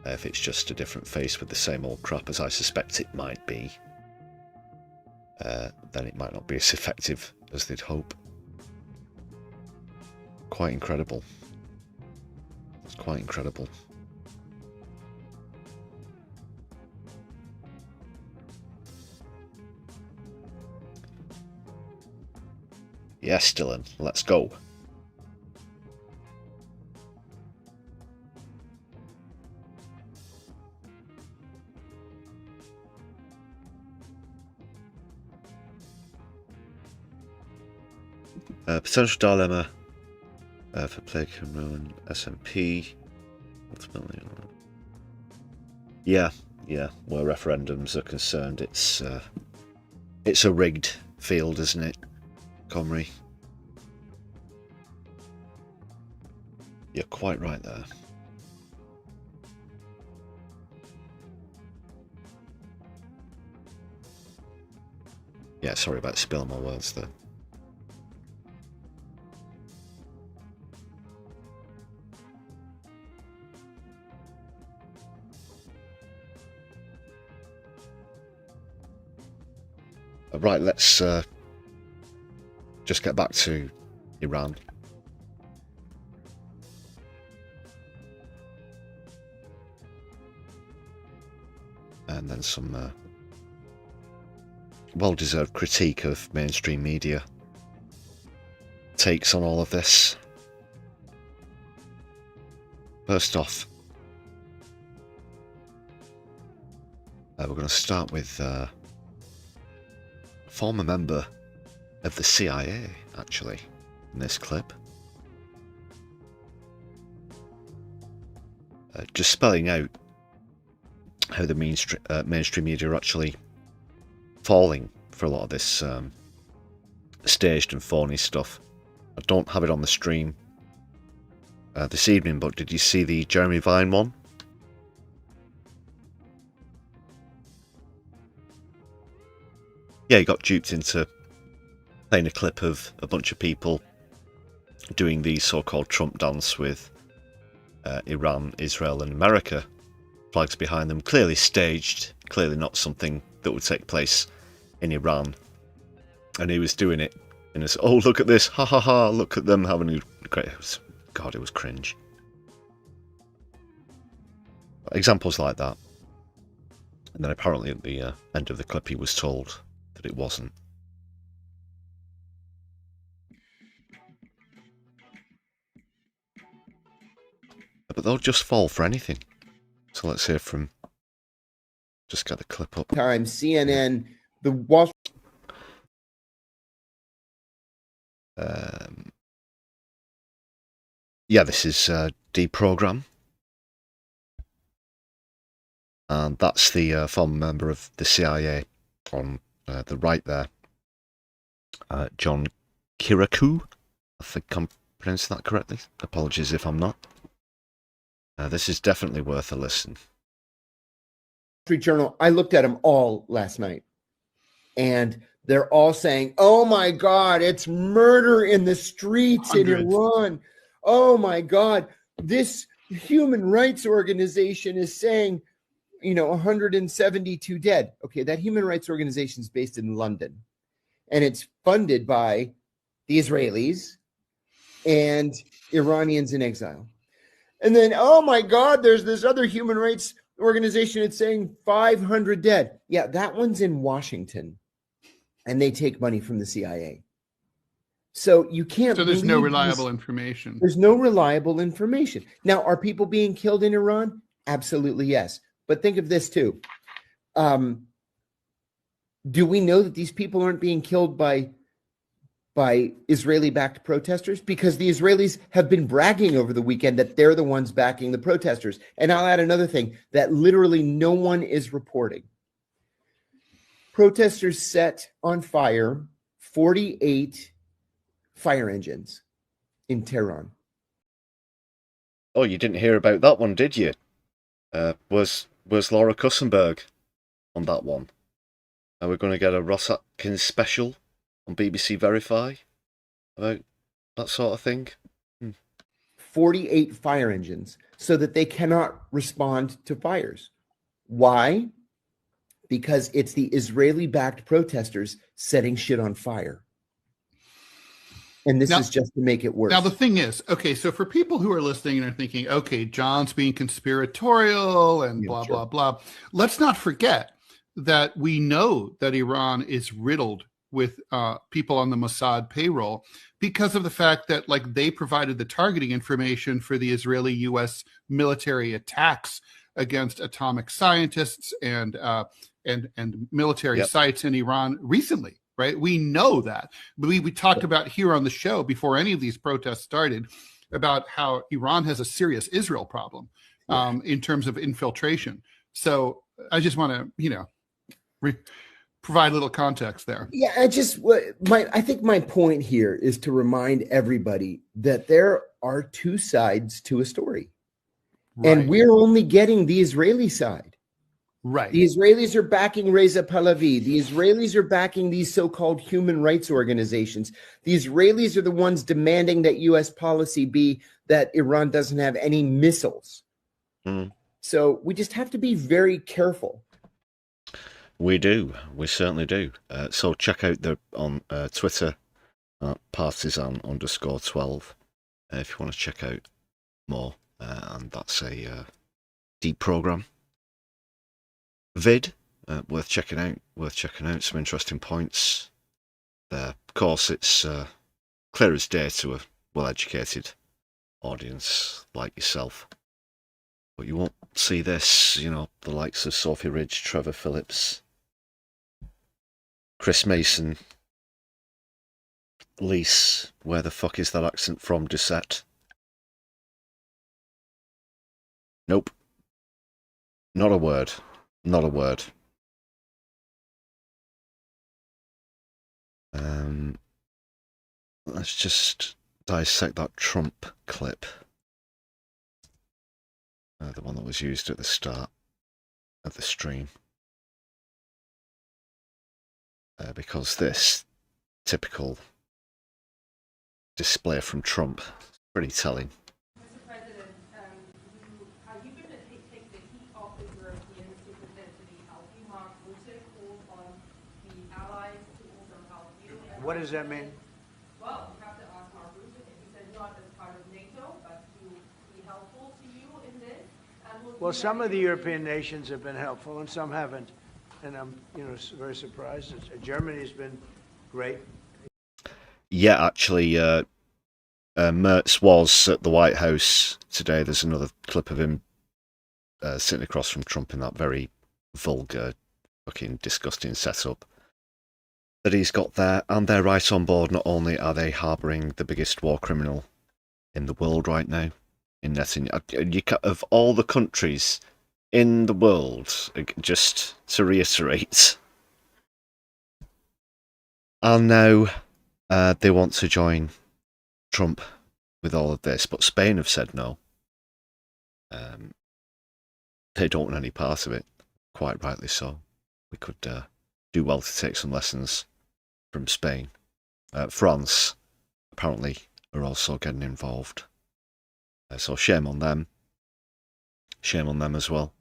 If it's just a different face with the same old crap, as I suspect it might be, then it might not be as effective as they'd hope. Quite incredible. It's quite incredible. Yes, Dylan, let's go. Potential dilemma for Plaid Cymru and SNP. Ultimately, yeah, where referendums are concerned, it's a rigged field, isn't it, Comrie? You're quite right there. Yeah, sorry about spilling my words there. Right, let's just get back to Iran. And then some well-deserved critique of mainstream media takes on all of this. First off, we're going to start with former member of the CIA, actually, in this clip. Just spelling out how the mainstream media are actually falling for a lot of this staged and phony stuff. I don't have it on the stream this evening, but did you see the Jeremy Vine one? Yeah, he got duped into playing a clip of a bunch of people doing the so-called Trump dance with Iran, Israel and America flags behind them. Clearly staged, clearly not something that would take place in Iran. And he was doing it in his, oh, look at this, ha ha ha, look at them having a great... God, it was cringe. Examples like that. And then apparently at the end of the clip he was told that it wasn't. But they'll just fall for anything. So let's hear from... Just get the clip up. Time, CNN, the Wall... Yeah, this is Deprogram. And that's the former member of the CIA on the right there. John Kiriakou. I think I'm pronouncing that correctly. Apologies if I'm not. This is definitely worth a listen. Street Journal, I looked at them all last night, and they're all saying, oh my God, it's murder in the streets in Iran. Oh my God, this human rights organization is saying, 172 dead. Okay, that human rights organization is based in London, and it's funded by the Israelis and Iranians in exile. And then, oh my God, there's this other human rights organization that's saying 500 dead. Yeah, that one's in Washington, and they take money from the CIA. So you can't. So there's no reliable information. There's no reliable information. Now, are people being killed in Iran? Absolutely, yes. But think of this too. Do we know that these people aren't being killed by Israeli-backed protesters? Because the Israelis have been bragging over the weekend that they're the ones backing the protesters. And I'll add another thing that literally no one is reporting. Protesters set on fire 48 fire engines in Tehran. Oh, you didn't hear about that one, did you? Was Laura Kussenberg on that one? Are we going to get a Ross Atkins special on BBC Verify about that sort of thing? 48 fire engines so that they cannot respond to fires. Why? Because it's the Israeli-backed protesters setting shit on fire. And this is just to make it worse. Now, the thing is, okay, so for people who are listening and are thinking, okay, John's being conspiratorial and blah, blah, blah, let's not forget that we know that Iran is riddled with people on the Mossad payroll because of the fact that, like, they provided the targeting information for the Israeli-U.S. military attacks against atomic scientists and military sites in Iran recently. Right, we know that. We talked about here on the show before any of these protests started about how Iran has a serious Israel problem in terms of infiltration. So I just want to, provide a little context there. Yeah, I think my point here is to remind everybody that there are two sides to a story, and we're only getting the Israeli side. Right. The Israelis are backing Reza Pahlavi. The Israelis are backing these so-called human rights organizations. The Israelis are the ones demanding that U.S. policy be that Iran doesn't have any missiles. So we just have to be very careful. We do. We certainly do. So check out on Twitter, partisan_12, if you want to check out more. And that's a deep program. Vid, worth checking out, some interesting points there. Of course, it's clear as day to a well-educated audience like yourself. But you won't see this, the likes of Sophie Ridge, Trevor Phillips, Chris Mason, Lise, where the fuck is that accent from, Doucette? Nope. Not a word. Not a word. Let's just dissect that Trump clip. The one that was used at the start of the stream. Because this typical display from Trump is pretty telling. Mr. President, are you going to take the heat off the Europeans to potentially help you? Mark Rutte called on the allies to also help you. What does that mean? Well, you have to ask Mark Rutte. He said not as part of NATO, but to be helpful to you in this. Well, some of the European nations have been helpful and some haven't. And I'm, very surprised. Germany's been great. Yeah, actually, Merz was at the White House today. There's another clip of him sitting across from Trump in that very vulgar, fucking disgusting setup that he's got there. And they're right on board. Not only are they harbouring the biggest war criminal in the world right now, in Netanyahu, of all the countries in the world, just to reiterate, and now they want to join Trump with all of this, but Spain have said no. They don't want any part of it, quite rightly so. We could do well to take some lessons from Spain. France, apparently, are also getting involved. So shame on them. Shame on them as well.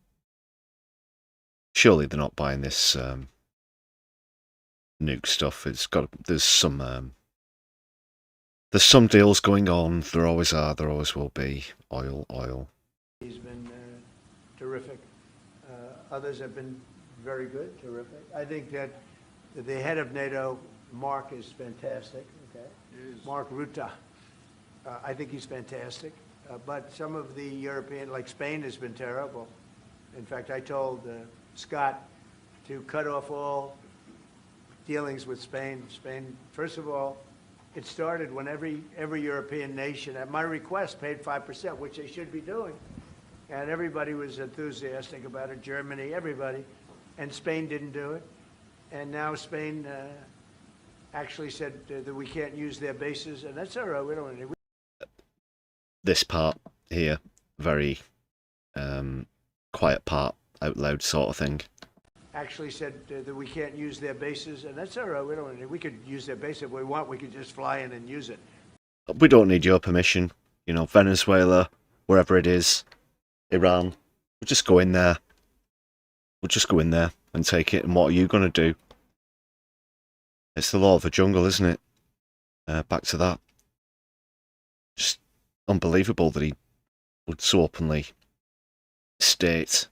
Surely they're not buying this nuke stuff. There's some deals going on. There always are. There always will be. Oil. He's been terrific. Others have been very good, terrific. I think that the head of NATO, Mark, is fantastic. Okay, Mark Rutte. I think he's fantastic. But some of the European, like Spain, has been terrible. In fact, I told Scott to cut off all dealings with Spain. Spain, first of all, it started when every European nation, at my request, paid 5%, which they should be doing. And everybody was enthusiastic about it, Germany, everybody. And Spain didn't do it. And now Spain actually said that we can't use their bases, and that's all right, we don't need. This part here, very quiet part, out loud sort of thing. Actually said that we can't use their bases, and that's all right, we don't need. We could use their base if we want, we could just fly in and use it. We don't need your permission. You know, Venezuela, wherever it is, Iran, we'll just go in there. We'll just go in there and take it, and what are you going to do? It's the law of the jungle, isn't it? Back to that. Just unbelievable that he would so openly state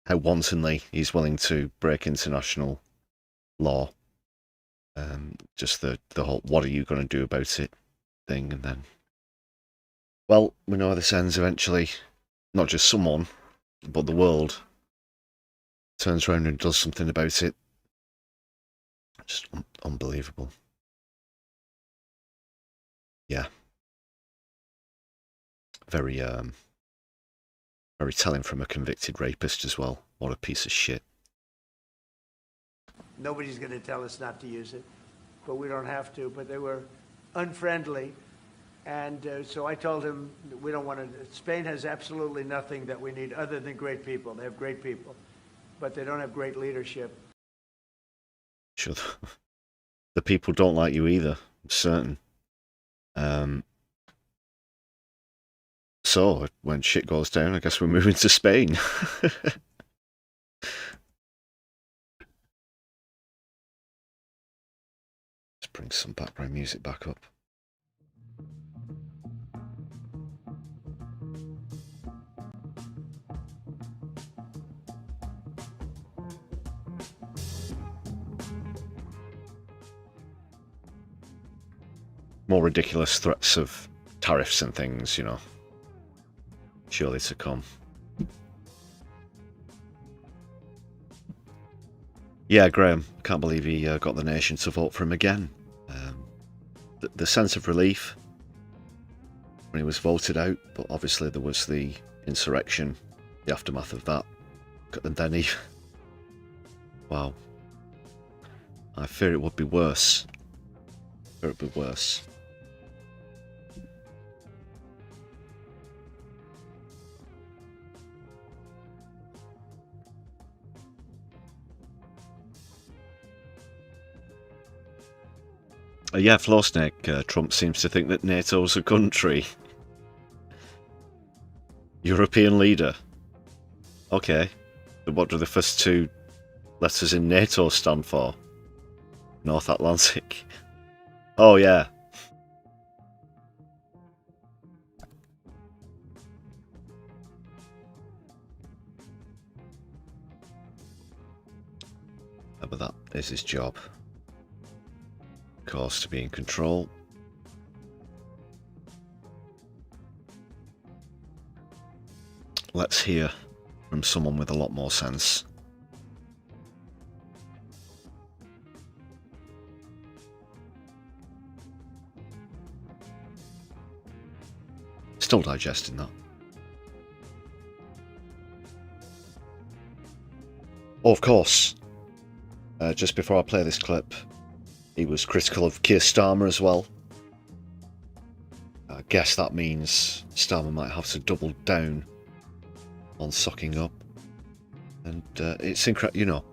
how wantonly he's willing to break international law. Just the whole what are you going to do about it thing, and then, well, we know how this ends eventually. Not just someone, but the world turns around and does something about it. Just unbelievable. Yeah. Very telling from a convicted rapist as well. What a piece of shit. Nobody's going to tell us not to use it, but we don't have to. But they were unfriendly, and so I told him we don't want to. Spain has absolutely nothing that we need other than great people. They have great people, but they don't have great leadership. Sure, the people don't like you either, I'm certain. So, when shit goes down, I guess we're moving to Spain. Let's bring some background music back up. More ridiculous threats of tariffs and things, you know, surely to come. Yeah, Graham, can't believe he got the nation to vote for him again. The sense of relief when he was voted out, but obviously there was the insurrection, the aftermath of that, and then he... Wow. I fear it would be worse. It would be worse. Yeah, Flowsnake, Trump seems to think that NATO's a country. European leader. Okay. What do the first two letters in NATO stand for? North Atlantic. Oh, yeah. But that is his job. Of course, to be in control. Let's hear from someone with a lot more sense. Still digesting that. Oh, of course. Just before I play this clip, he was critical of Keir Starmer as well. I guess that means Starmer might have to double down on sucking up. And it's incredible, you know,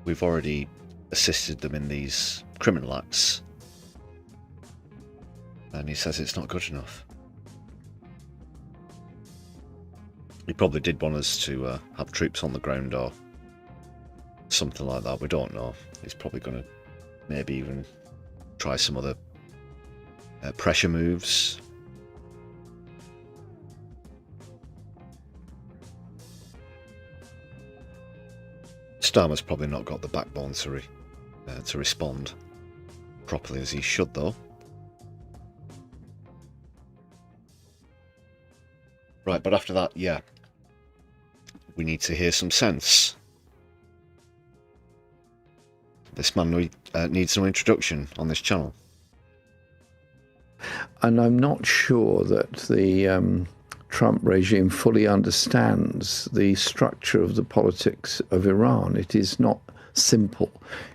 we've already assisted them in these criminal acts. And he says it's not good enough. He probably did want us to have troops on the ground or something like that. We don't know. He's probably going to maybe even try some other pressure moves. Starmer's probably not got the backbone to respond properly as he should, though. Right, but after that, yeah, we need to hear some sense. This man needs no introduction on this channel. And I'm not sure that the Trump regime fully understands the structure of the politics of Iran. It is not simple.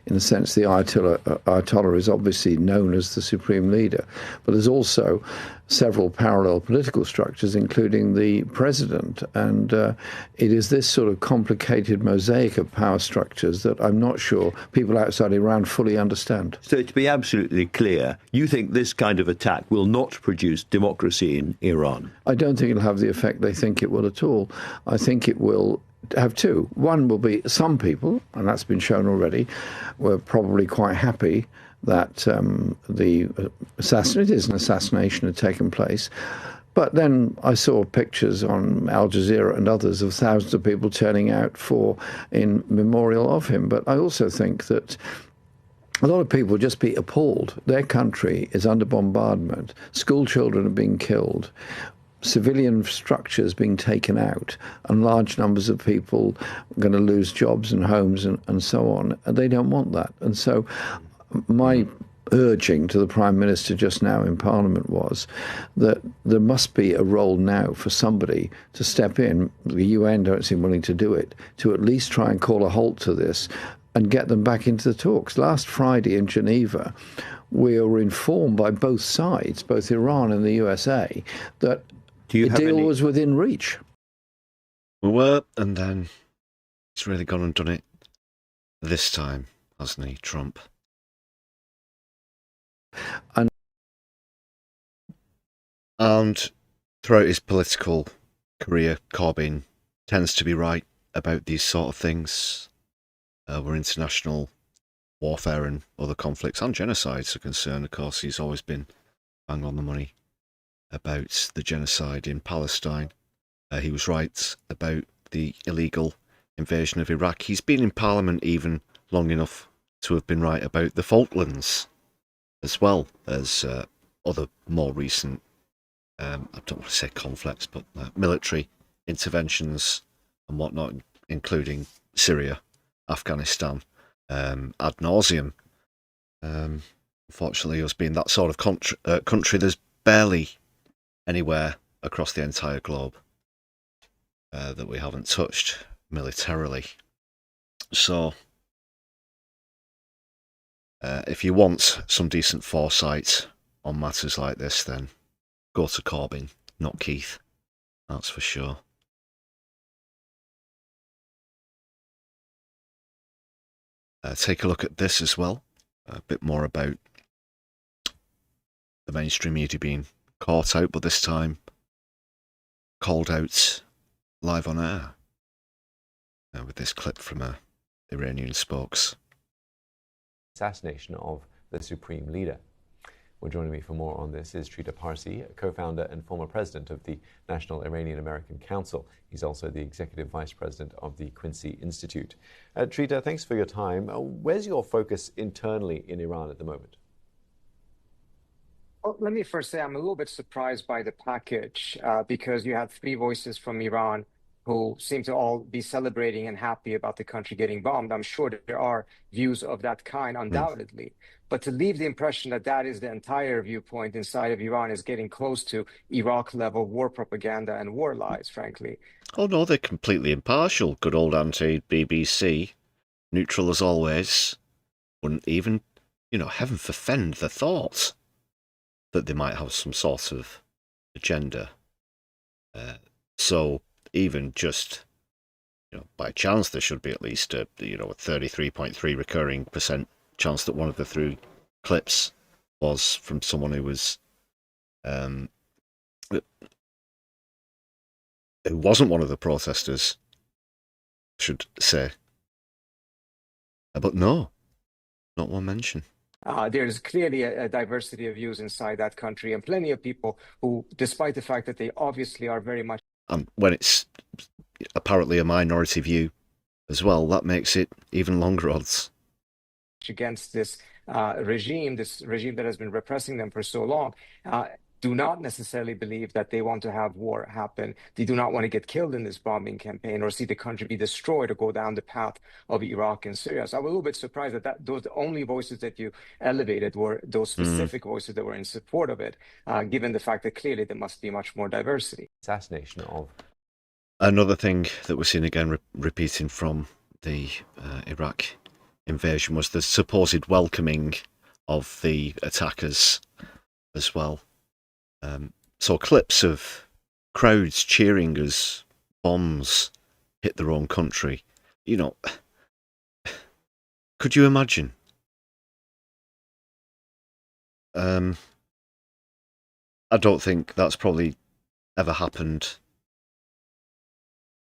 In a sense, the Ayatollah is obviously known as the supreme leader, but there's also several parallel political structures, including the president. And it is this sort of complicated mosaic of power structures that I'm not sure people outside Iran fully understand. So to be absolutely clear, you think this kind of attack will not produce democracy in Iran? I don't think it'll have the effect they think it will at all. I think it will have two. One will be some people, and that's been shown already, were probably quite happy that it is an assassination had taken place. But then I saw pictures on Al Jazeera and others of thousands of people turning out in memorial of him. But I also think that a lot of people will just be appalled. Their country is under bombardment. School children are being killed. Civilian structures being taken out, and large numbers of people are going to lose jobs and homes and so on. And they don't want that. And so my urging to the Prime Minister just now in Parliament was that there must be a role now for somebody to step in. The UN don't seem willing to do it, to at least try and call a halt to this and get them back into the talks. Last Friday in Geneva, we were informed by both sides, both Iran and the USA, that the deal was within reach. We were, and then he's really gone and done it this time, hasn't he, Trump? And throughout his political career, Corbyn tends to be right about these sort of things. Where international warfare and other conflicts and genocides are concerned, of course, he's always been bang on the money about the genocide in Palestine. He was right about the illegal invasion of Iraq. He's been in Parliament even long enough to have been right about the Falklands, as well as other more recent, I don't want to say conflicts, but military interventions and whatnot, including Syria, Afghanistan, ad nauseum. Unfortunately, us being that sort of country, there's barely anywhere across the entire globe that we haven't touched militarily. So, if you want some decent foresight on matters like this, then go to Corbyn, not Keith. That's for sure. Take a look at this as well. A bit more about the mainstream media being caught out, but this time called out live on air with this clip from a Iranian spokes. Assassination of the supreme leader. Well, joining me for more on this is Trita Parsi, co-founder and former president of the National Iranian-American Council. He's also the executive vice president of the Quincy Institute. Trita, thanks for your time. Where's your focus internally in Iran at the moment? Well, let me first say I'm a little bit surprised by the package because you had three voices from Iran who seem to all be celebrating and happy about the country getting bombed. I'm sure that there are views of that kind, undoubtedly. But to leave the impression that that is the entire viewpoint inside of Iran is getting close to Iraq-level war propaganda and war lies, frankly. Oh no, they're completely impartial. Good old anti-BBC, neutral as always. Wouldn't even, heaven forfend the thought that they might have some sort of agenda. So even just, by chance, there should be at least a 33.3 recurring % chance that one of the 3 clips was from someone who was who wasn't one of the protesters, I should say. But no, not one mention. There's clearly a diversity of views inside that country, and plenty of people who, despite the fact that they obviously are very much... when it's apparently a minority view as well, that makes it even longer odds. ...against this regime that has been repressing them for so long, do not necessarily believe that they want to have war happen. They do not want to get killed in this bombing campaign or see the country be destroyed or go down the path of Iraq and Syria. So I was a little bit surprised that those the only voices that you elevated were those specific voices that were in support of it, given the fact that clearly there must be much more diversity. Assassination of... Another thing that we're seeing again repeating from the Iraq invasion was the supposed welcoming of the attackers as well. So clips of crowds cheering as bombs hit their own country. Could you imagine? I don't think that's probably ever happened.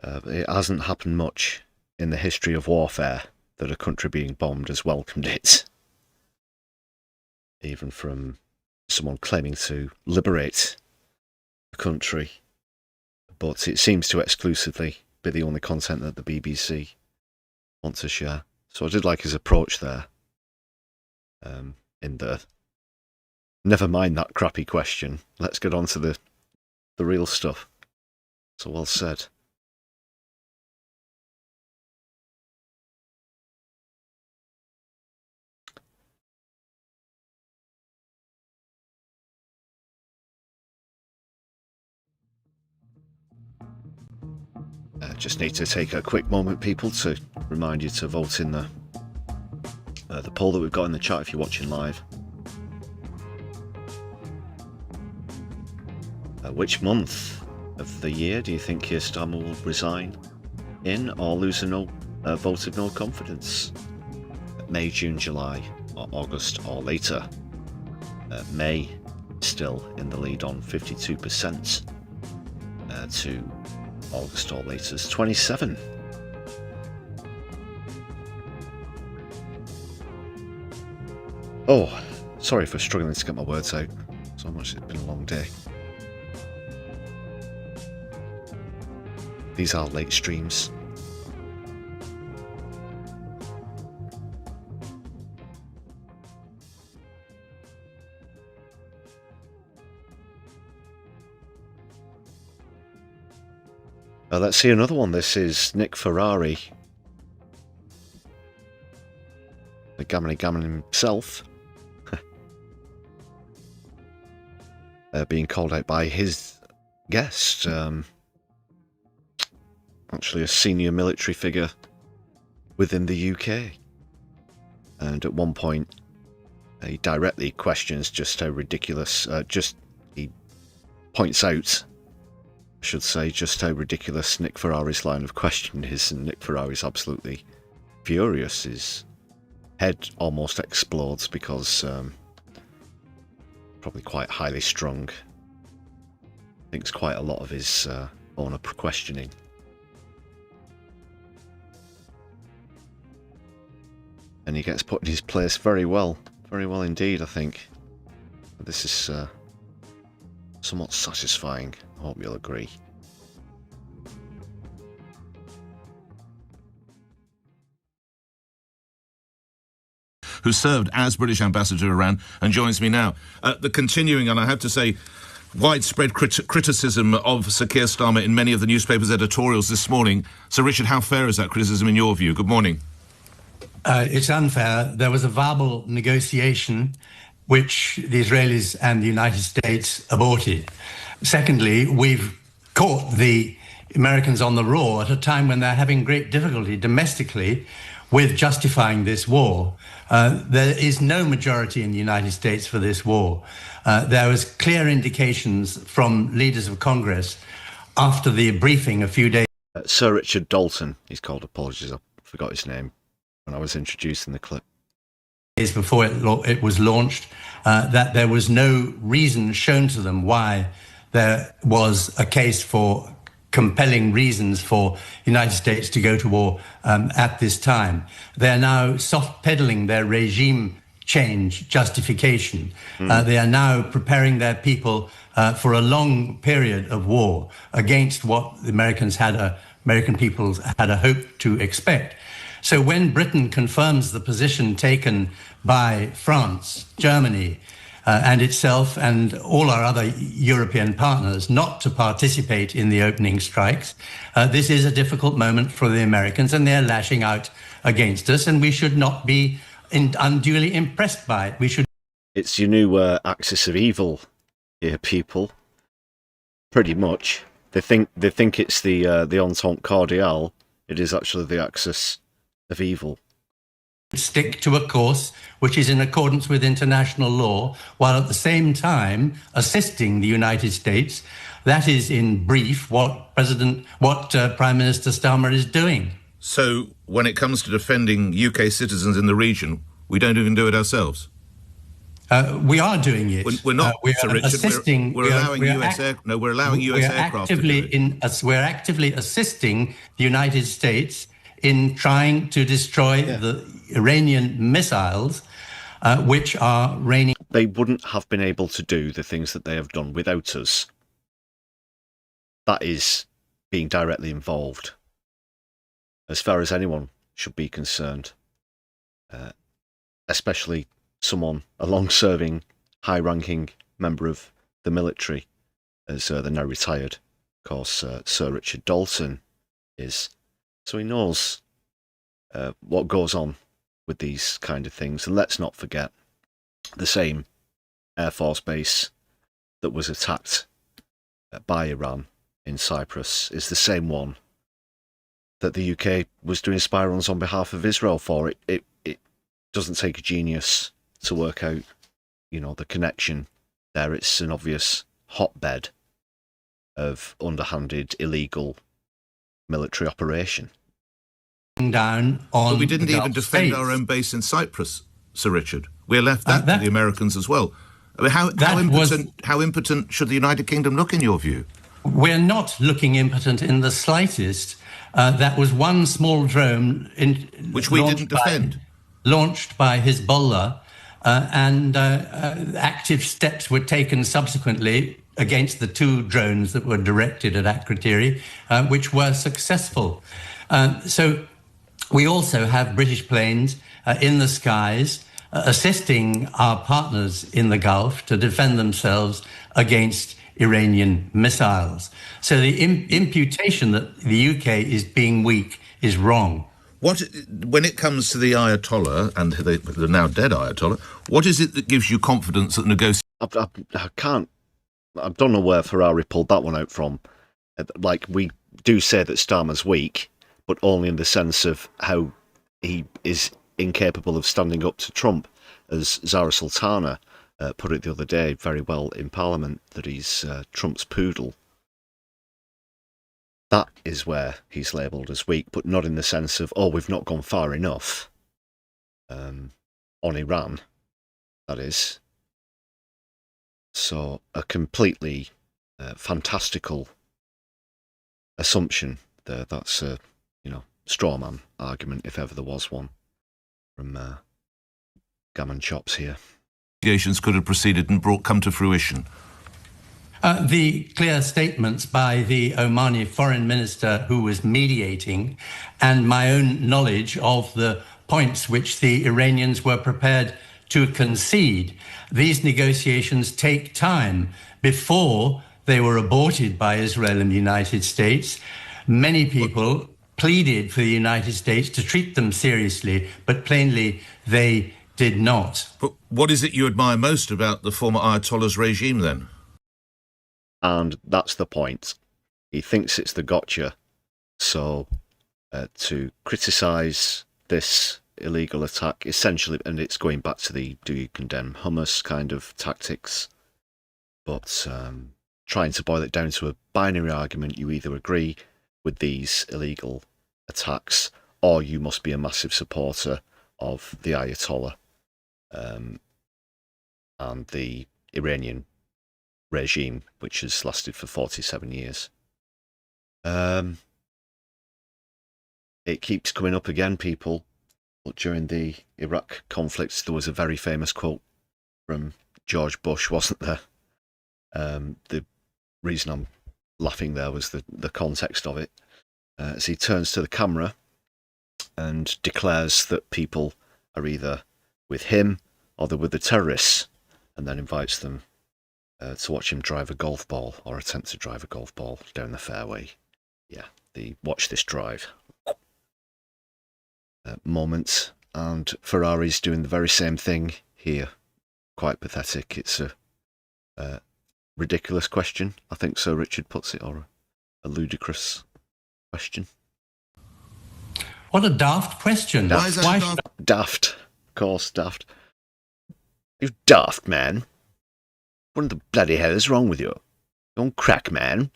It hasn't happened much in the history of warfare that a country being bombed has welcomed it. Even from someone claiming to liberate the country. But it seems to exclusively be the only content that the BBC want to share. So I did like his approach there. In the never mind that crappy question, let's get on to the real stuff. So well said. Just need to take a quick moment, people, to remind you to vote in the poll that we've got in the chat if you're watching live. Which month of the year do you think Keir Starmer will resign in or lose a vote of no confidence? May, June, July, or August, or later? May still in the lead on 52% to August or later is 27. Oh, sorry for struggling to get my words out so much. It's been a long day. These are late streams. Let's see another one. This is Nick Ferrari, the Gammon himself, being called out by his guest, actually a senior military figure within the UK. And at one point, he directly questions just how ridiculous, he points out, I should say, just how ridiculous Nick Ferrari's line of questioning is, and Nick Ferrari's absolutely furious. His head almost explodes because probably quite highly strung. Thinks quite a lot of his own questioning. And he gets put in his place very well indeed, I think. This is somewhat satisfying. I hope you'll agree. Who served as British ambassador to Iran and joins me now. The continuing, and I have to say, widespread criticism of Sir Keir Starmer in many of the newspapers' editorials this morning. Sir Richard, how fair is that criticism in your view? Good morning. It's unfair. There was a viable negotiation which the Israelis and the United States aborted. Secondly, we've caught the Americans on the raw at a time when they're having great difficulty domestically with justifying this war. There is no majority in the United States for this war. There was clear indications from leaders of Congress after the briefing a few days. Sir Richard Dalton, he's called. Apologies, I forgot his name when I was introducing the clip. Days before it was launched, that there was no reason shown to them why there was a case for compelling reasons for the United States to go to war at this time. They're now soft-pedaling their regime change justification. They are now preparing their people for a long period of war against what the American people had a hope to expect. So when Britain confirms the position taken by France, Germany, and itself and all our other European partners not to participate in the opening strikes, this is a difficult moment for the Americans, and they're lashing out against us, and we should not be unduly impressed by it. We should. It's your new axis of evil here, people. Pretty much. They think it's the Entente Cordiale. It is actually the axis of evil. Stick to a course which is in accordance with international law, while at the same time assisting the United States. That is, in brief, what Prime Minister Starmer is doing. So, when it comes to defending UK citizens in the region, we don't even do it ourselves? We are doing it. We're not, we Sir are Richard. Assisting. We're allowing US aircraft to do it. We're actively assisting the United States in trying to destroy the Iranian missiles, which are raining. They wouldn't have been able to do the things that they have done without us. That is being directly involved, as far as anyone should be concerned, especially someone, a long-serving, high-ranking member of the military, as the now retired, of course, Sir Richard Dalton is. So he knows what goes on with these kind of things. And let's not forget, the same Air Force base that was attacked by Iran in Cyprus is the same one that the UK was doing spy runs on behalf of Israel for. It doesn't take a genius to work out, the connection there. It's an obvious hotbed of underhanded, illegal military operation. Down on but we didn't even defend our own base in Cyprus, Sir Richard. We left that to the Americans as well. I mean, how impotent should the United Kingdom look in your view? We're not looking impotent in the slightest. That was one small drone which we didn't defend. Launched by Hezbollah, and active steps were taken subsequently against the two drones that were directed at Akrotiri, which were successful. So we also have British planes in the skies assisting our partners in the Gulf to defend themselves against Iranian missiles. So the imputation that the UK is being weak is wrong. When it comes to the Ayatollah and the now dead Ayatollah, what is it that gives you confidence that negotiations? I don't know where Ferrari pulled that one out from. Like, we do say that Starmer's weak, but only in the sense of how he is incapable of standing up to Trump, as Zara Sultana put it the other day very well in Parliament, that he's Trump's poodle. That is where he's labelled as weak, but not in the sense of, we've not gone far enough on Iran, that is. So a completely fantastical assumption there. That's a, straw man argument, if ever there was one, from Gammon Chops here. Negotiations could have proceeded and come to fruition. The clear statements by the Omani foreign minister who was mediating, and my own knowledge of the points which the Iranians were prepared to concede. These negotiations take time. Before they were aborted by Israel and the United States, many people pleaded for the United States to treat them seriously, but plainly they did not. But what is it you admire most about the former Ayatollah's regime then? And that's the point. He thinks it's the gotcha. So to criticise this illegal attack, essentially, and it's going back to the do you condemn Hamas kind of tactics, but trying to boil it down to a binary argument. You either agree with these illegal attacks, or you must be a massive supporter of the Ayatollah and the Iranian regime, which has lasted for 47 years. It keeps coming up again, people. But during the Iraq conflict, there was a very famous quote from George Bush, wasn't there? The reason I'm laughing there was the context of it. As he turns to the camera and declares that people are either with him or they're with the terrorists, and then invites them to watch him drive a golf ball, or attempt to drive a golf ball down the fairway. Yeah, the watch this drive moment. And Ferrari's doing the very same thing here. Quite pathetic. It's a ridiculous question, I think Sir Richard puts it, or a ludicrous question. What a daft question. Daft. Why is that daft? Daft. Of course, daft. You daft, man. What the bloody hell is wrong with you? You're on crack, man.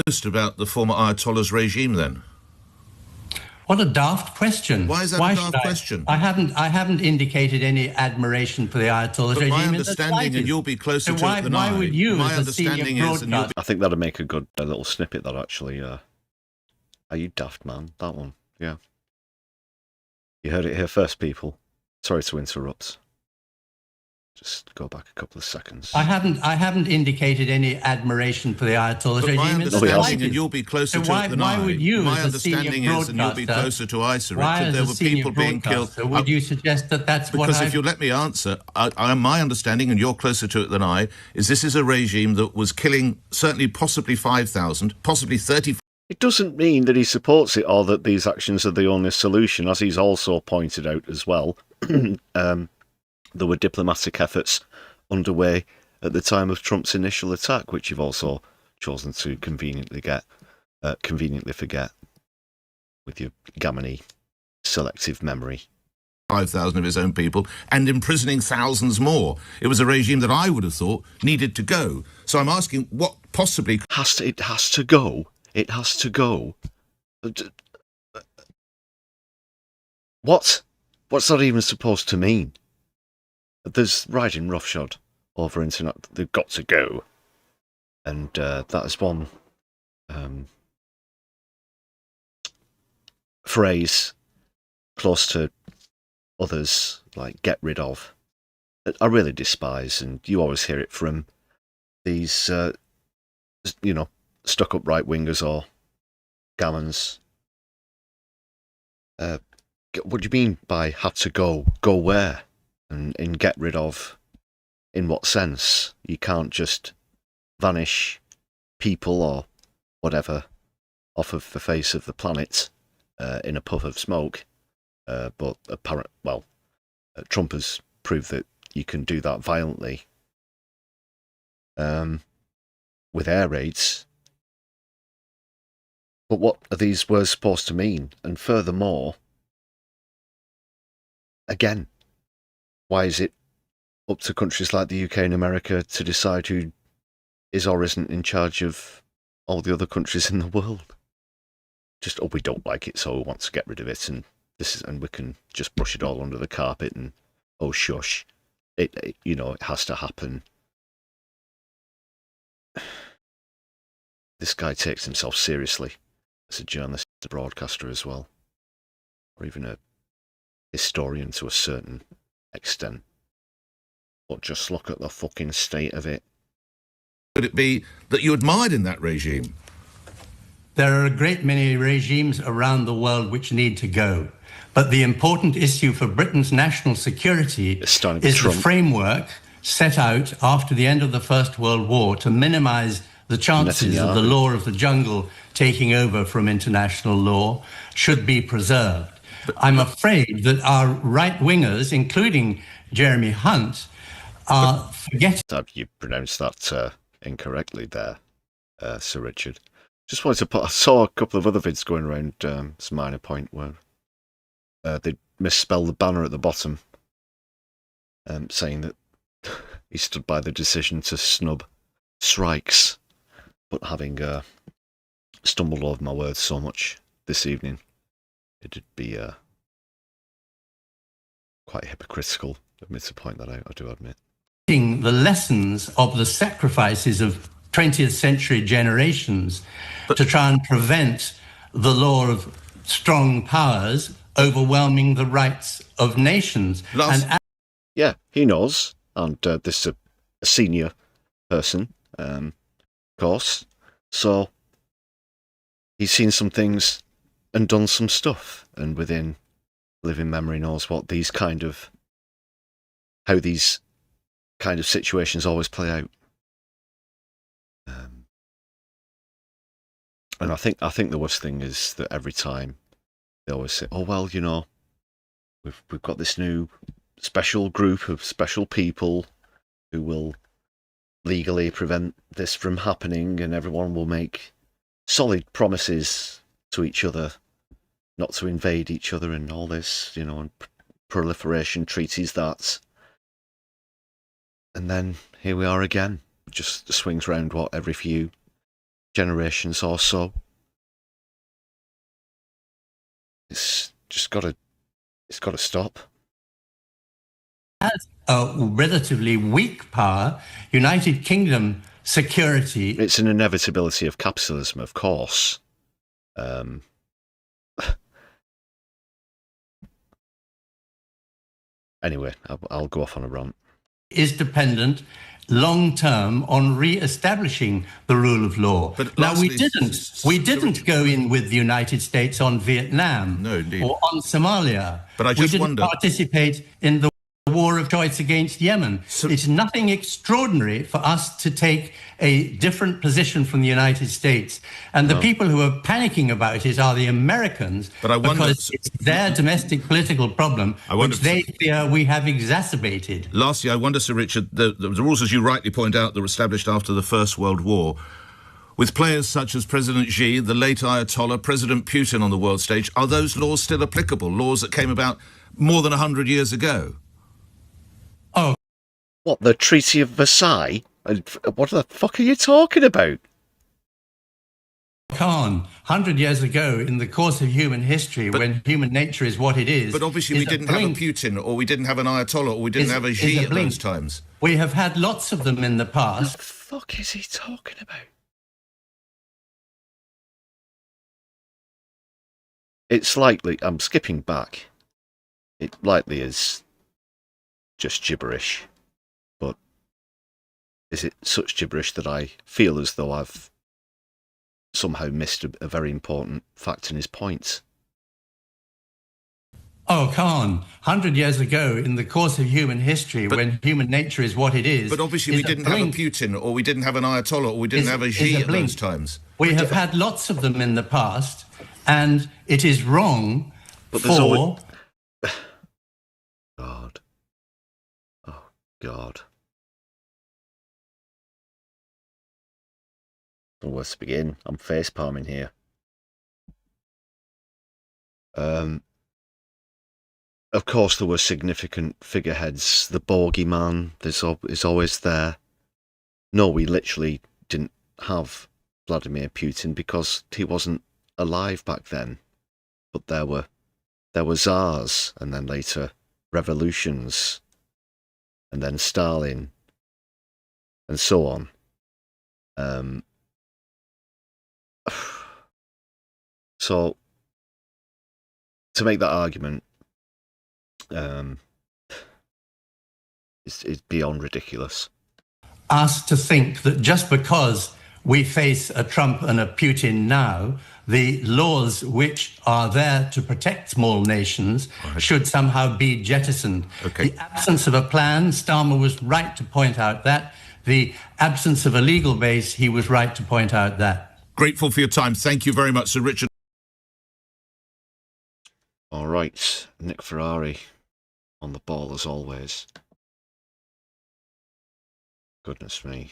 Most about the former Ayatollah's regime, then? What a daft question. Why is that a daft question? I haven't indicated any admiration for the Ayatollah's regime. My understanding, and you'll be closer to it than I. Why would you, my as a understanding senior is, and you'll be... I think that'd make a good little snippet, that actually. Are you daft, man? That one, yeah. You heard it here first, people. Sorry to interrupt. Just go back a couple of seconds. I haven't indicated any admiration for the Ayatollah's regime. My understanding, and you'll be closer to it than I. Why would you, my as a senior understanding is, and you'll be closer to ISA, Richard, there were people being killed. Would you suggest that that's what? Because if you let me answer, my understanding, and you're closer to it than I, is this is a regime that was killing certainly possibly 5,000, possibly 30,000. It doesn't mean that he supports it or that these actions are the only solution, as he's also pointed out as well. There were diplomatic efforts underway at the time of Trump's initial attack, which you've also chosen to conveniently forget with your gammony selective memory. 5,000 of his own people, and imprisoning thousands more. It was a regime that I would have thought needed to go. So I'm asking, what possibly... It has to go. It has to go. What? What's that even supposed to mean? There's riding roughshod over internet. They've got to go. And that is one phrase close to others, like get rid of, that I really despise. And you always hear it from these, stuck-up right-wingers or gammons. What do you mean by had to go? Go where? And get rid of, in what sense? You can't just vanish people or whatever off of the face of the planet in a puff of smoke. But Trump has proved that you can do that violently with air raids. But what are these words supposed to mean? And furthermore, again, why is it up to countries like the UK and America to decide who is or isn't in charge of all the other countries in the world? Just, we don't like it, so we want to get rid of it, and we can just brush it all under the carpet, and shush. It has to happen. This guy takes himself seriously as a journalist, a broadcaster as well, or even a historian to a certain extent. But just look at the fucking state of it. Could it be that you admired in that regime? There are a great many regimes around the world which need to go. But the important issue for Britain's national security is the framework set out after the end of the First World War to minimize the chances of the law of the jungle taking over from international law should be preserved. I'm afraid that our right-wingers, including Jeremy Hunt, are forgetting... You pronounced that incorrectly there, Sir Richard. Just wanted to I saw a couple of other vids going around, it's a minor point, where they misspelled the banner at the bottom, saying that he stood by the decision to snub strikes. But having stumbled over my words so much this evening, it'd be quite hypocritical of me to point that out, I do admit. The lessons of the sacrifices of 20th century generations to try and prevent the law of strong powers overwhelming the rights of nations. Yeah, he knows, and this is a senior person, of course, so he's seen some things and done some stuff, and within living memory knows what how these kind of situations always play out. And I think the worst thing is that every time they always say, "Oh well, you know, we've got this new special group of special people who will legally prevent this from happening, and everyone will make solid promises to each other not to invade each other and all this, you know, and proliferation treaties that." And then here we are again. Just swings round, what, every few generations or so. It's just got to stop. As a relatively weak power, United Kingdom security... It's an inevitability of capitalism, of course. Anyway, I'll go off on a rant. ...is dependent long-term on re-establishing the rule of law. But now, we didn't go in with the United States on Vietnam or on Somalia. But I just we didn't participate in the war of choice against Yemen. It's nothing extraordinary for us to take a different position from the United States. And the people who are panicking about it are the Americans, because it's their domestic political problem, which they fear we have exacerbated. Lastly, I wonder, Sir Richard, the rules, as you rightly point out, that were established after the First World War, with players such as President Xi, the late Ayatollah, President Putin on the world stage, are those laws still applicable? Laws that came about more than 100 years ago? Oh. What, the Treaty of Versailles? What the fuck are you talking about? Khan, 100 years ago, in the course of human history, when human nature is what it is... But obviously we didn't have a Putin, or we didn't have an Ayatollah, or we didn't have a Xi at those times. We have had lots of them in the past. What the fuck is he talking about? It's likely... I'm skipping back. It likely is just gibberish. But is it such gibberish that I feel as though I've somehow missed a very important fact in his point? Oh, Khan, 100 years ago, in the course of human history, when human nature is what it is... But obviously we didn't have a Putin, or we didn't have an Ayatollah, or we didn't have a Xi at those times. We have had lots of them in the past, and it is wrong God. Oh, God. Where to begin? I'm face-palming here. Of course, there were significant figureheads. The bogeyman is always there. No, we literally didn't have Vladimir Putin because he wasn't alive back then. But there were Tsars, and then later revolutions, and then Stalin, and so on. So, to make that argument, it's beyond ridiculous. Us to think that just because we face a Trump and a Putin now, the laws which are there to protect small nations should somehow be jettisoned. Okay. The absence of a plan, Starmer was right to point out that. The absence of a legal base, he was right to point out that. Grateful for your time. Thank you very much, Sir Richard. All right, Nick Ferrari on the ball as always. Goodness me.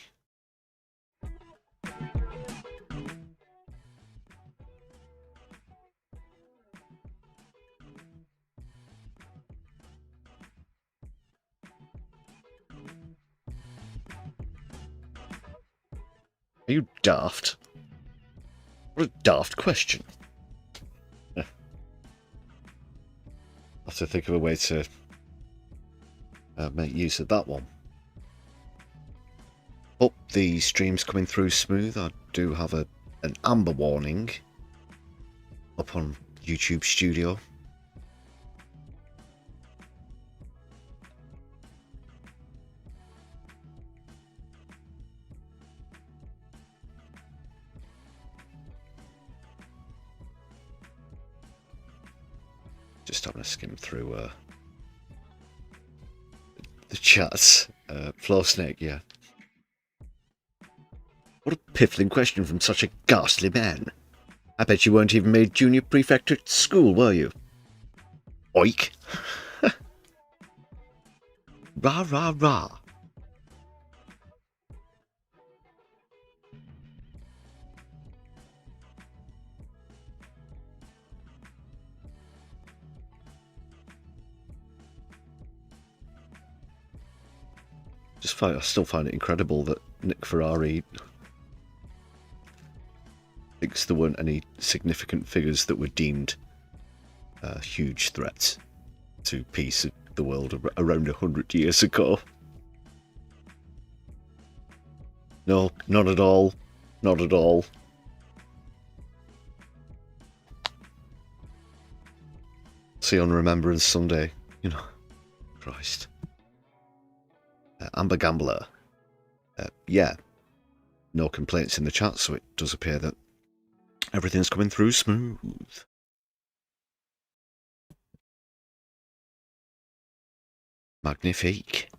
Are you daft? What a daft question. I'll have to think of a way to make use of that one. Hope the stream's coming through smooth. I do have an amber warning up on YouTube Studio. Just having a skim through the chats. Floor Snake, yeah. What a piffling question from such a ghastly man. I bet you weren't even made junior prefect at school, were you? Oik. Rah, rah, rah. I still find it incredible that Nick Ferrari thinks there weren't any significant figures that were deemed huge threats to peace of the world around 100 years ago. No, not at all. Not at all. See on Remembrance Sunday, you know. Christ. Amber Gambler. Yeah. No complaints in the chat, so it does appear that everything's coming through smooth. Magnifique.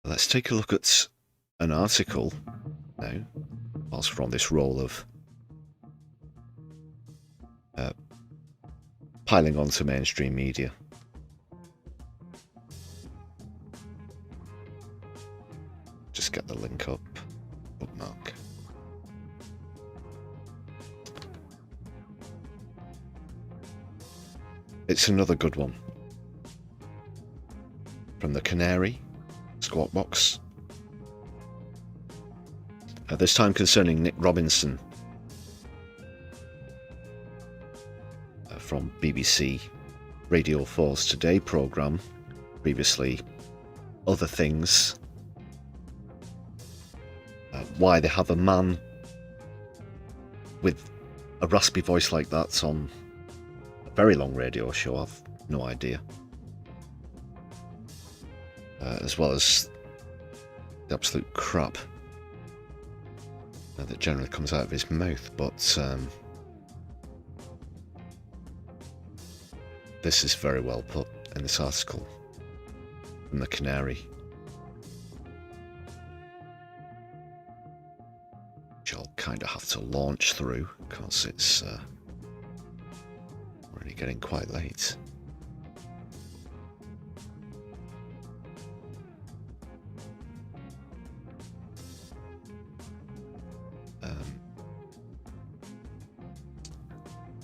Let's take a look at an article now, whilst we're on this roll of piling onto mainstream media. Just get the link up, bookmark. It's another good one. From the Canary, Squawk Box. This time concerning Nick Robinson. From BBC Radio 4's Today programme. Previously, Other Things. Why they have a man with a raspy voice like that on a very long radio show, I've no idea. As well as the absolute crap that generally comes out of his mouth, but this is very well put in this article from the Canary. Which I'll kind of have to launch through because it's really getting quite late.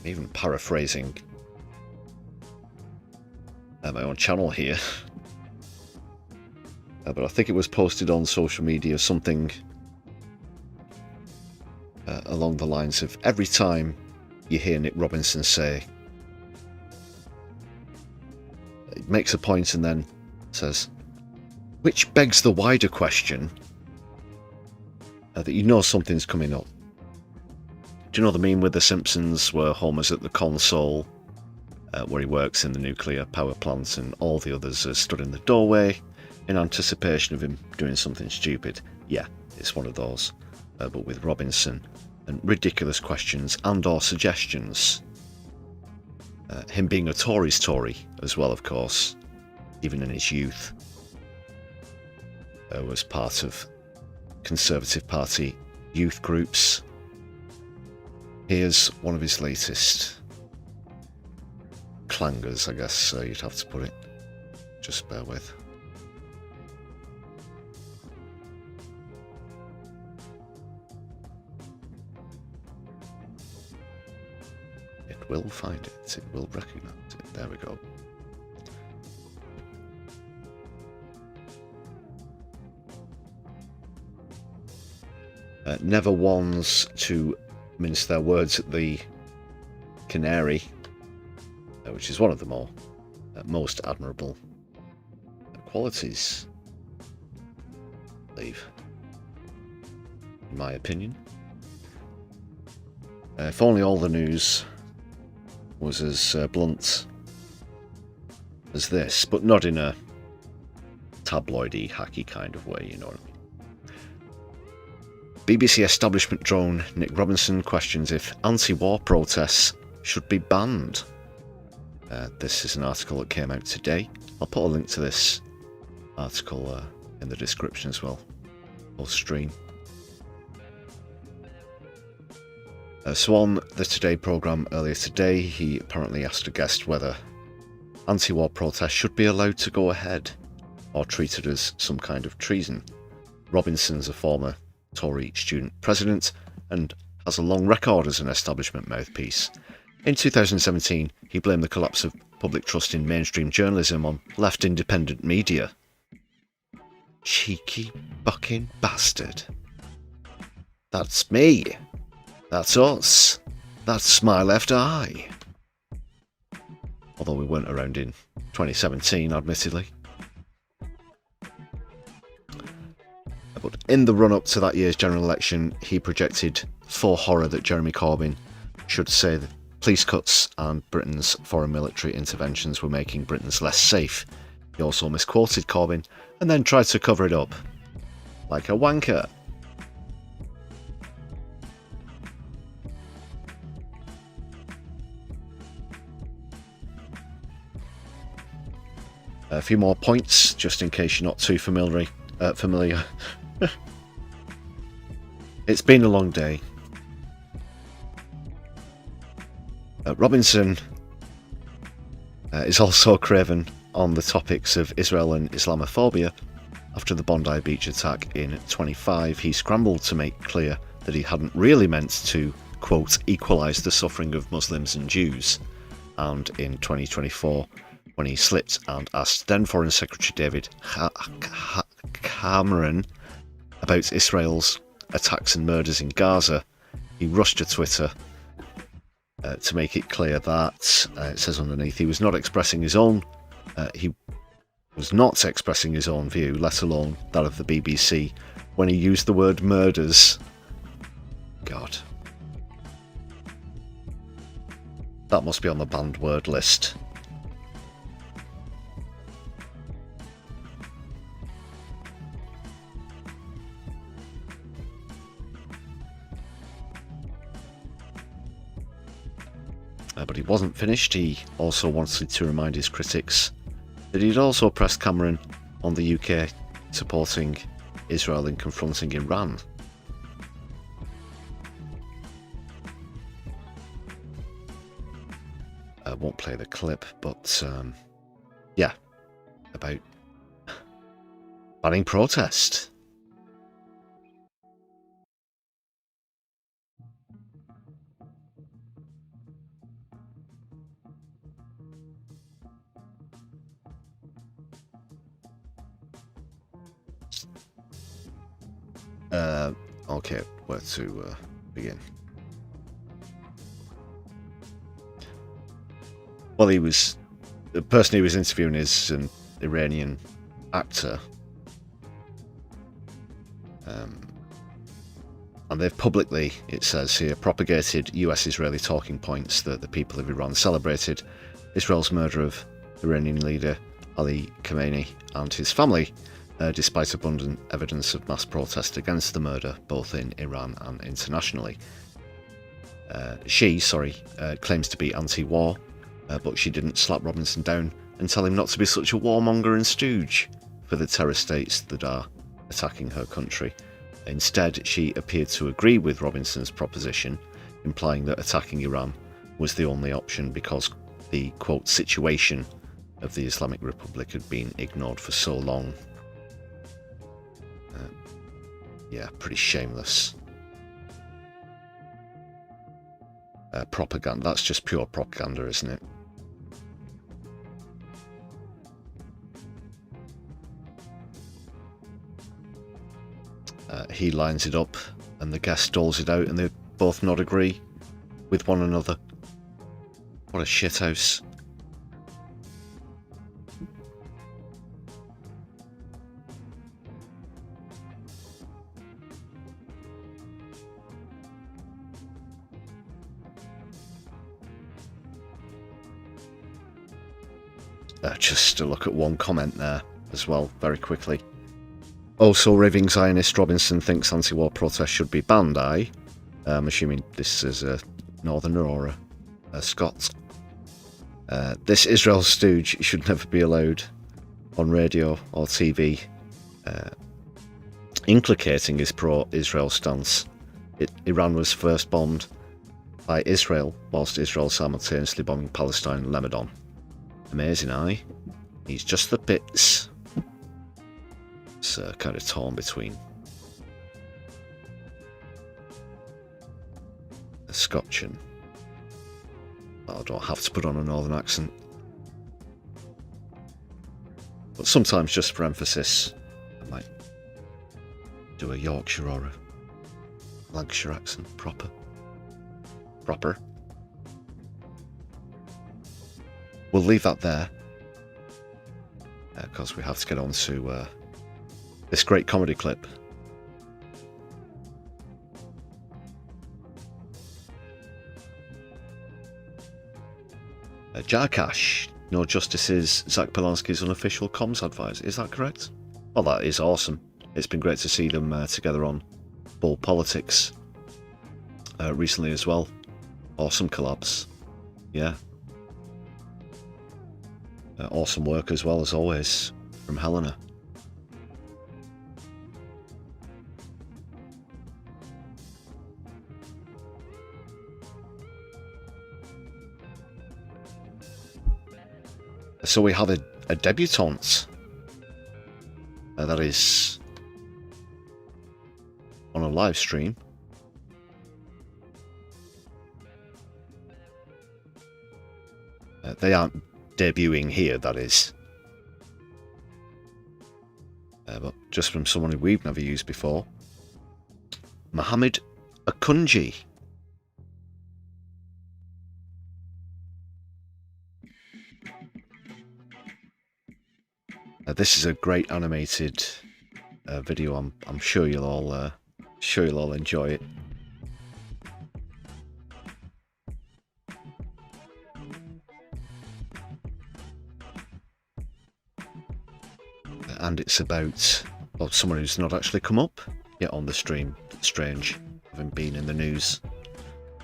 Even paraphrasing my own channel here, but I think it was posted on social media something along the lines of, every time you hear Nick Robinson say, it makes a point and then says, which begs the wider question that you know something's coming up. Do you know the meme with The Simpsons where Homer's at the console where he works in the nuclear power plant and all the others are stood in the doorway in anticipation of him doing something stupid? Yeah, it's one of those, but with Robinson. And ridiculous questions and or suggestions. Him being a Tory's Tory as well, of course, even in his youth. Was part of Conservative Party youth groups. Here's one of his latest clangers, I guess you'd have to put it. Just bear with. It will find it. It will recognise it. There we go. never ones to mince their words at the Canary, which is one of the most admirable qualities, I believe, in my opinion. If only all the news was as blunt as this, but not in a tabloidy, hacky kind of way, you know what I mean. BBC establishment drone Nick Robinson questions if anti-war protests should be banned. This is an article that came out today. I'll put a link to this article in the description as well. Or stream. So on the Today programme earlier today, he apparently asked a guest whether anti-war protests should be allowed to go ahead or treated as some kind of treason. Robinson's a former Tory student president and has a long record as an establishment mouthpiece. In 2017, he blamed the collapse of public trust in mainstream journalism on left independent media. Cheeky fucking bastard. That's me. That's us. That's my left eye. Although we weren't around in 2017, admittedly. But in the run-up to that year's general election, he projected for horror that Jeremy Corbyn should say that police cuts and Britain's foreign military interventions were making Britons less safe. He also misquoted Corbyn and then tried to cover it up. Like a wanker. A few more points, just in case you're not too familiar. It's been a long day. Robinson is also craven on the topics of Israel and Islamophobia. After the Bondi Beach attack in 25, he scrambled to make clear that he hadn't really meant to, quote, equalise the suffering of Muslims and Jews. And in 2024, when he slipped and asked then Foreign Secretary David Cameron about Israel's attacks and murders in Gaza, he rushed to Twitter to make it clear that, it says underneath, he was not expressing his own view, let alone that of the BBC, when he used the word murders. God. That must be on the banned word list. But he wasn't finished. He also wanted to remind his critics that he'd also pressed Cameron on the UK supporting Israel in confronting Iran. I won't play the clip, but yeah, about banning protest. Okay, where to begin? Well, the person he was interviewing is an Iranian actor. And they've publicly, it says here, propagated US-Israeli talking points that the people of Iran celebrated Israel's murder of Iranian leader Ali Khamenei and his family, despite abundant evidence of mass protest against the murder, both in Iran and internationally. She claims to be anti-war, but she didn't slap Robinson down and tell him not to be such a warmonger and stooge for the terror states that are attacking her country. Instead, she appeared to agree with Robinson's proposition, implying that attacking Iran was the only option because the, quote, situation of the Islamic Republic had been ignored for so long. Yeah, pretty shameless. Propaganda, that's just pure propaganda, isn't it? He lines it up and the guest doles it out and they both not agree with one another. What a shithouse. Just to look at one comment there as well, very quickly. Also, raving Zionist Robinson thinks anti-war protests should be banned. I'm assuming this is a Northerner or a Scot. This Israel stooge should never be allowed on radio or TV, inculcating his pro-Israel stance. Iran was first bombed by Israel, whilst Israel simultaneously bombing Palestine and Lebanon. Amazing, aye? He's just the bits. It's kind of torn between a Scotch and... Well, I don't have to put on a northern accent. But sometimes, just for emphasis, I might do a Yorkshire or a Lancashire accent. Proper. We'll leave that there, because we have to get on to this great comedy clip. Jarkash, No Justice is Zack Polanski's unofficial comms advisor. Is that correct? Well, that is awesome. It's been great to see them together on Bull Politics recently as well. Awesome collabs. Yeah. Awesome work as well, as always, from Helena. So we have a debutante that is on a live stream. They aren't debuting here, that is. But just from someone who we've never used before. Mohammed Akunjee. This is a great animated video. I'm sure you'll all enjoy it. And it's about, well, someone who's not actually come up yet on the stream. Strange, having been in the news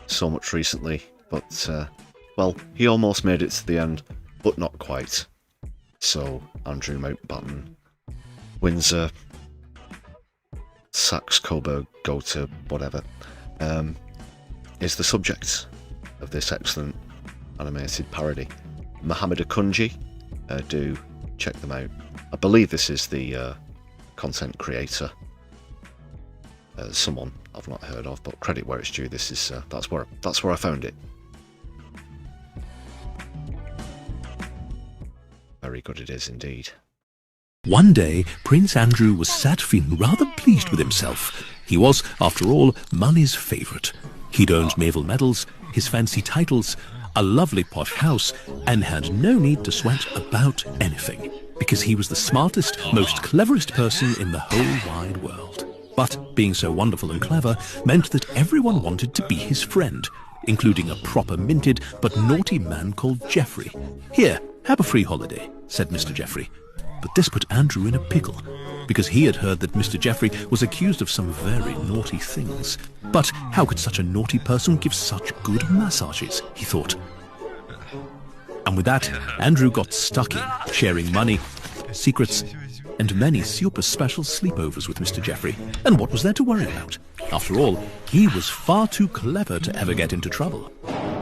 so much recently. But, well, he almost made it to the end, but not quite. So, Andrew Mountbatten wins a Saxe Coburg Go to whatever, is the subject of this excellent animated parody. Mohammed Akunjee, do check them out. I believe this is the content creator. Someone I've not heard of, but credit where it's due. This is that's where I found it. Very good it is indeed. One day, Prince Andrew was sat feeling rather pleased with himself. He was, after all, money's favourite. He'd earned naval medals, his fancy titles, a lovely posh house, and had no need to sweat about anything, because he was the smartest, most cleverest person in the whole wide world. But being so wonderful and clever meant that everyone wanted to be his friend, including a proper minted but naughty man called Geoffrey. "Here, have a free holiday," said Mr. Geoffrey. But this put Andrew in a pickle, because he had heard that Mr. Geoffrey was accused of some very naughty things. But how could such a naughty person give such good massages, he thought. And with that, Andrew got stuck in, sharing money, secrets, and many super special sleepovers with Mr. Geoffrey. And what was there to worry about? After all, he was far too clever to ever get into trouble.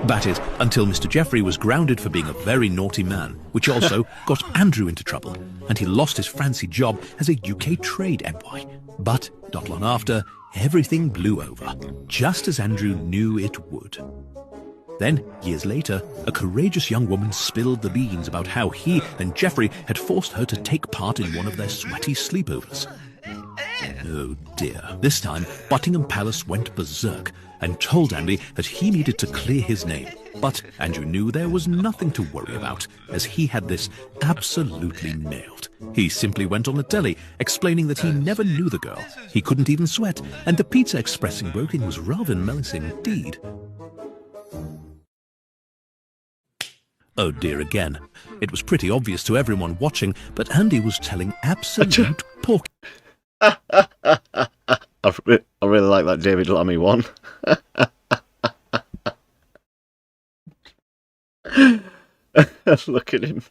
That is, until Mr. Geoffrey was grounded for being a very naughty man, which also got Andrew into trouble, and he lost his fancy job as a UK trade envoy. But not long after, everything blew over, just as Andrew knew it would. Then, years later, a courageous young woman spilled the beans about how he and Geoffrey had forced her to take part in one of their sweaty sleepovers. Oh dear. This time, Buckingham Palace went berserk and told Andy that he needed to clear his name. But Andrew knew there was nothing to worry about, as he had this absolutely nailed. He simply went on the telly, explaining that he never knew the girl, he couldn't even sweat, and the Pizza Express in Woking was rather menacing indeed. Oh dear again. It was pretty obvious to everyone watching, but Andy was telling absolute pork. I really like that David Lammy one. Look at him.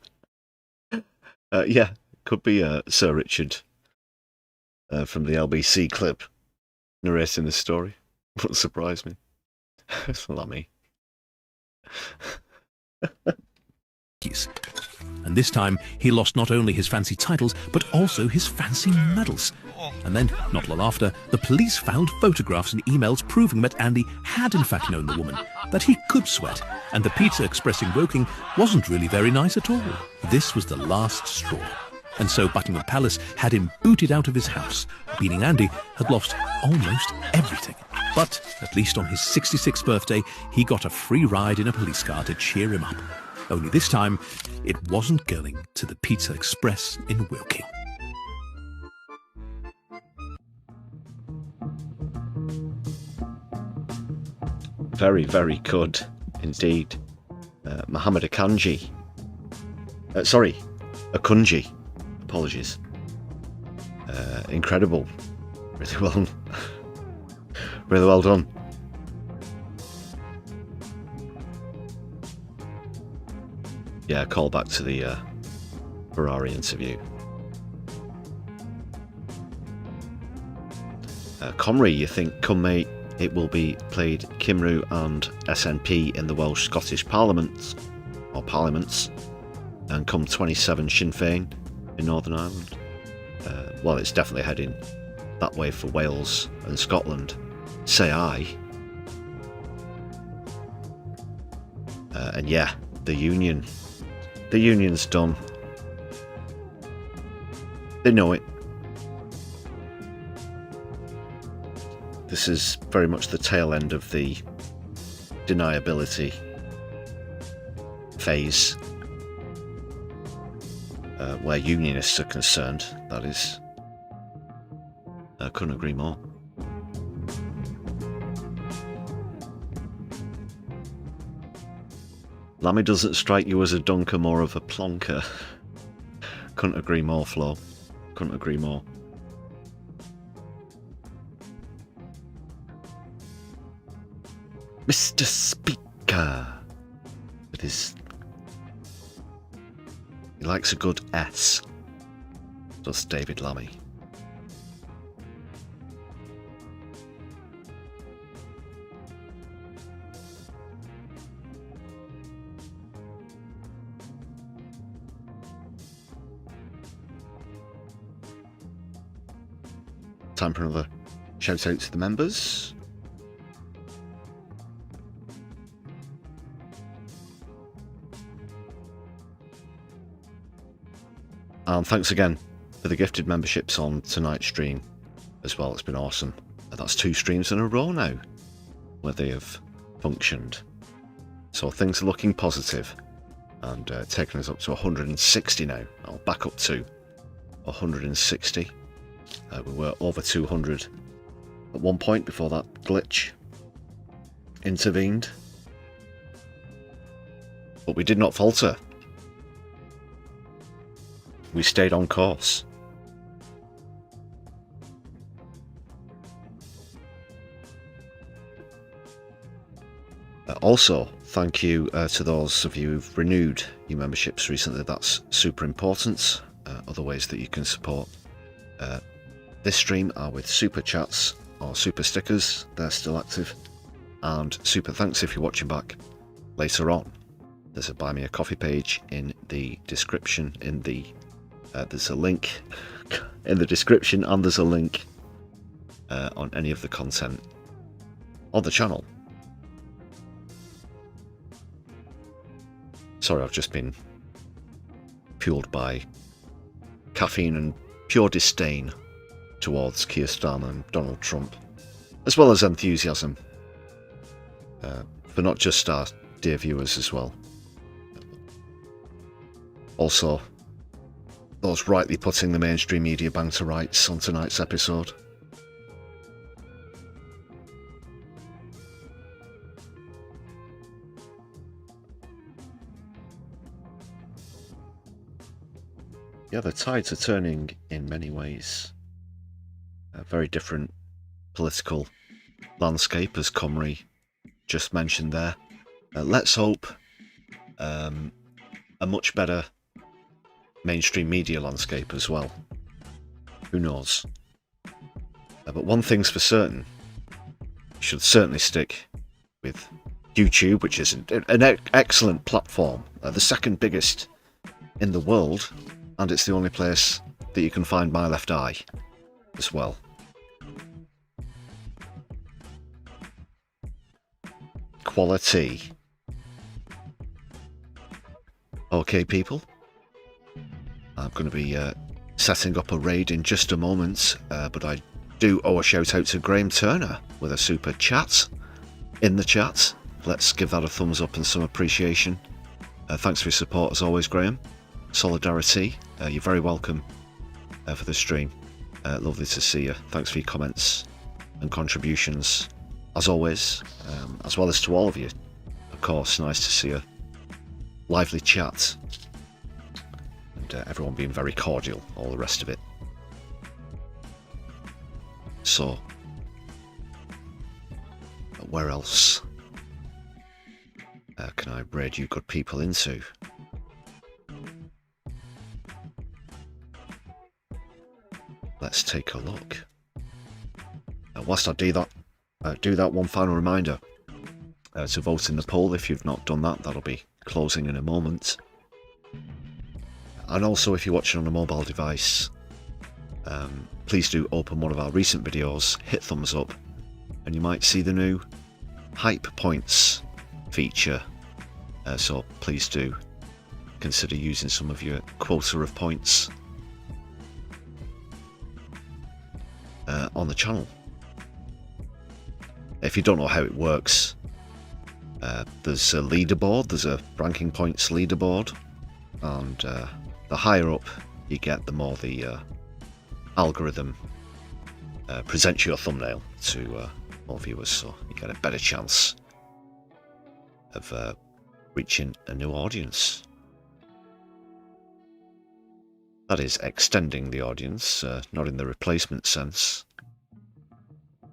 Yeah, could be Sir Richard from the LBC clip narrating the story. Wouldn't surprise me. Lammy. And this time, he lost not only his fancy titles, but also his fancy medals. And then, not long after, the police found photographs and emails proving that Andy had in fact known the woman, that he could sweat, and the Pizza Express in Woking wasn't really very nice at all. This was the last straw. And so Buckingham Palace had him booted out of his house, meaning Andy had lost almost everything. But at least on his 66th birthday, he got a free ride in a police car to cheer him up. Only this time, it wasn't going to the Pizza Express in Woking. Very, very good indeed. Mohammed Akunjee. Akunjee. Apologies. Incredible. Really well done. Yeah, call back to the Ferrari interview. Comrie, you think come May it will be played Cymru and SNP in the Welsh Scottish Parliaments, and come 27 Sinn Féin in Northern Ireland? Well, it's definitely heading that way for Wales and Scotland, say I. And yeah, the union's done. They know it. This is very much the tail end of the deniability phase, where unionists are concerned, that is. I couldn't agree more. Lammy doesn't strike you as a dunker, more of a plonker. Couldn't agree more, Flo. Couldn't agree more. Mr. Speaker, with his... He likes a good S, does David Lammy. Time for another shout out to the members. And thanks again for the gifted memberships on tonight's stream as well. It's been awesome. That's 2 streams in a row now where they have functioned. So things are looking positive and taking us up to 160 now. I'll back up to 160. We were over 200 at one point before that glitch intervened. But we did not falter. We stayed on course. Also, thank you to those of you who've renewed your memberships recently. That's super important. Other ways that you can support this stream are with super chats or super stickers. They're still active. And super thanks if you're watching back later on. There's a Buy Me a Coffee page in the description. There's a link in the description, and there's a link on any of the content on the channel. Sorry, I've just been fueled by caffeine and pure disdain towards Keir Starmer and Donald Trump, as well as enthusiasm for not just our dear viewers as well. Also, those rightly putting the mainstream media bang to rights on tonight's episode. Yeah, the tides are turning in many ways. A very different political landscape, as Comrie just mentioned there. Let's hope a much better mainstream media landscape as well. Who knows? But one thing's for certain. You should certainly stick with YouTube, which is an excellent platform. The second biggest in the world. And it's the only place that you can find My Left Eye as well. Quality. Okay, people. I'm going to be setting up a raid in just a moment, but I do owe a shout out to Graham Turner with a super chat in the chat. Let's give that a thumbs up and some appreciation. Thanks for your support as always, Graham. Solidari-Tea, you're very welcome for the stream. Lovely to see you. Thanks for your comments and contributions, as always, as well as to all of you. Of course, nice to see a lively chat and everyone being very cordial, all the rest of it. So, where else can I raid you good people into? Let's take a look. Whilst I do that, one final reminder to vote in the poll. If you've not done that, that'll be closing in a moment. And also, if you're watching on a mobile device, please do open one of our recent videos, hit thumbs up, and you might see the new hype points feature. So please do consider using some of your quota of points on the channel. If you don't know how it works, there's a leaderboard, there's a ranking points leaderboard, and the higher up you get, the more the algorithm presents your thumbnail to more viewers, so you get a better chance of reaching a new audience. That is extending the audience, not in the replacement sense,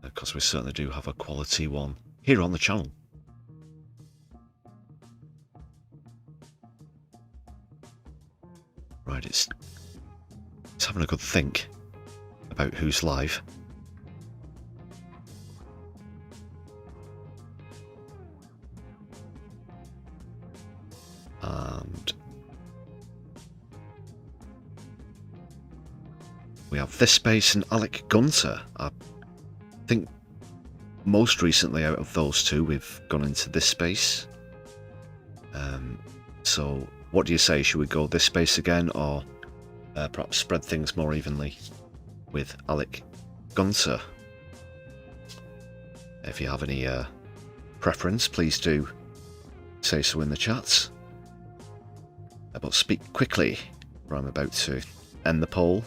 because we certainly do have a quality one here on the channel. Right, it's having a good think about who's live. And we have This Space and Alec Gunter. I think most recently out of those two we've gone into This Space. So what do you say? Should we go This Space again, or perhaps spread things more evenly with Alec Gunter? If you have any preference, please do say so in the chat. But speak quickly, or I'm about to end the poll.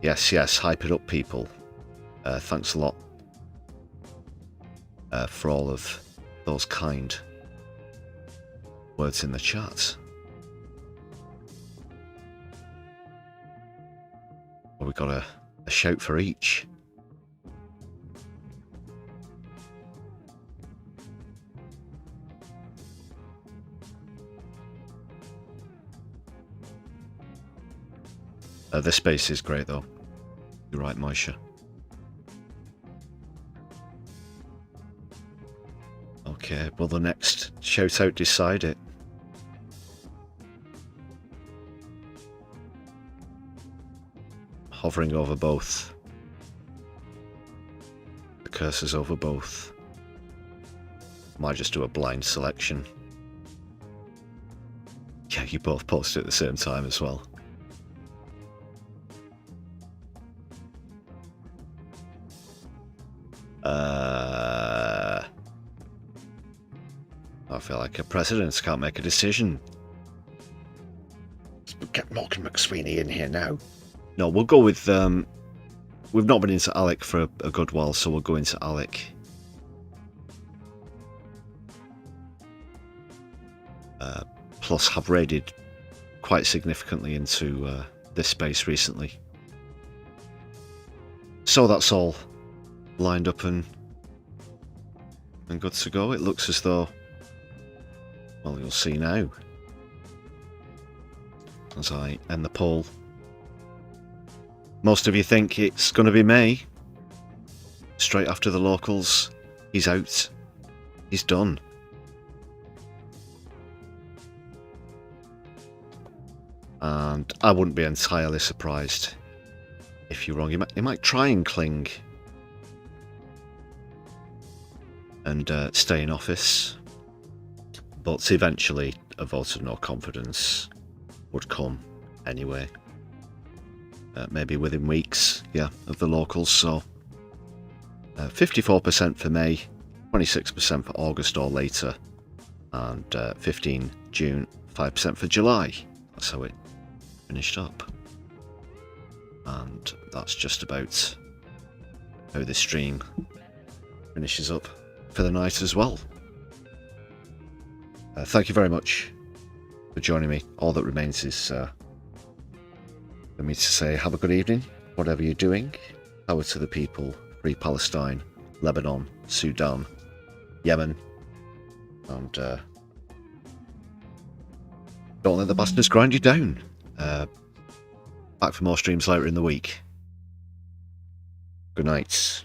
Yes, hype it up, people. Thanks a lot for all of those kind words in the chat. Well, we got a shout for each. This space is great, though. You're right, Moisha. Okay, will the next shout-out decide it? Hovering over both. The cursor's over both. Might just do a blind selection. Yeah, you both posted at the same time as well. I feel like a president can't make a decision. Let's get Morgan McSweeney in here now. No, we'll go with... we've not been into Alec for a good while, so we'll go into Alec. Plus have raided quite significantly into this space recently. So that's all lined up and good to go. It looks as though, well, you'll see now as I end the poll. Most of you think it's going to be May. Straight after the locals. He's out. He's done. And I wouldn't be entirely surprised if you're wrong. He might try and cling and stay in office, but eventually a vote of no confidence would come anyway. Maybe within weeks, yeah, of the locals. So 54% for May, 26% for August or later, and 15 June, 5% for July. That's how it finished up. And that's just about how this stream finishes up for the night as well. Thank you very much for joining me. All that remains is for me to say have a good evening, whatever you're doing. Power to the people, free Palestine, Lebanon, Sudan, Yemen, and don't let the bastards grind you down. Back for more streams later in the week. Good night.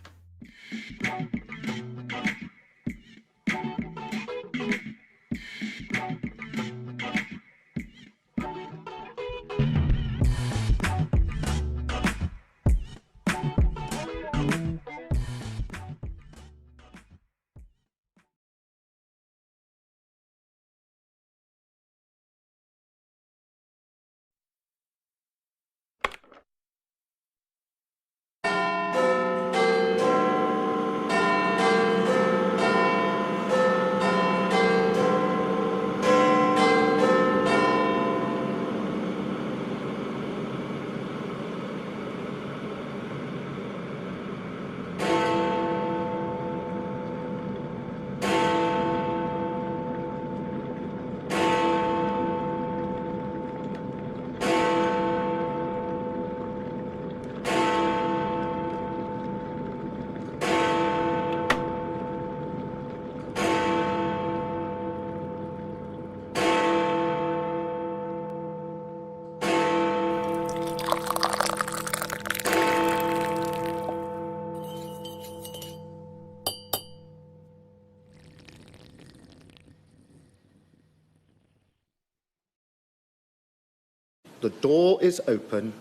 The door is open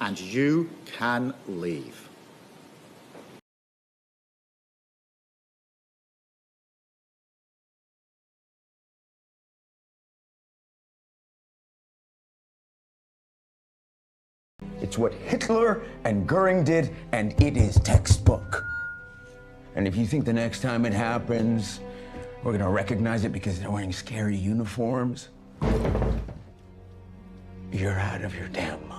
and you can leave. It's what Hitler and Goering did, and it is textbook. And if you think the next time it happens, we're gonna recognize it because they're wearing scary uniforms, you're out of your damn mind.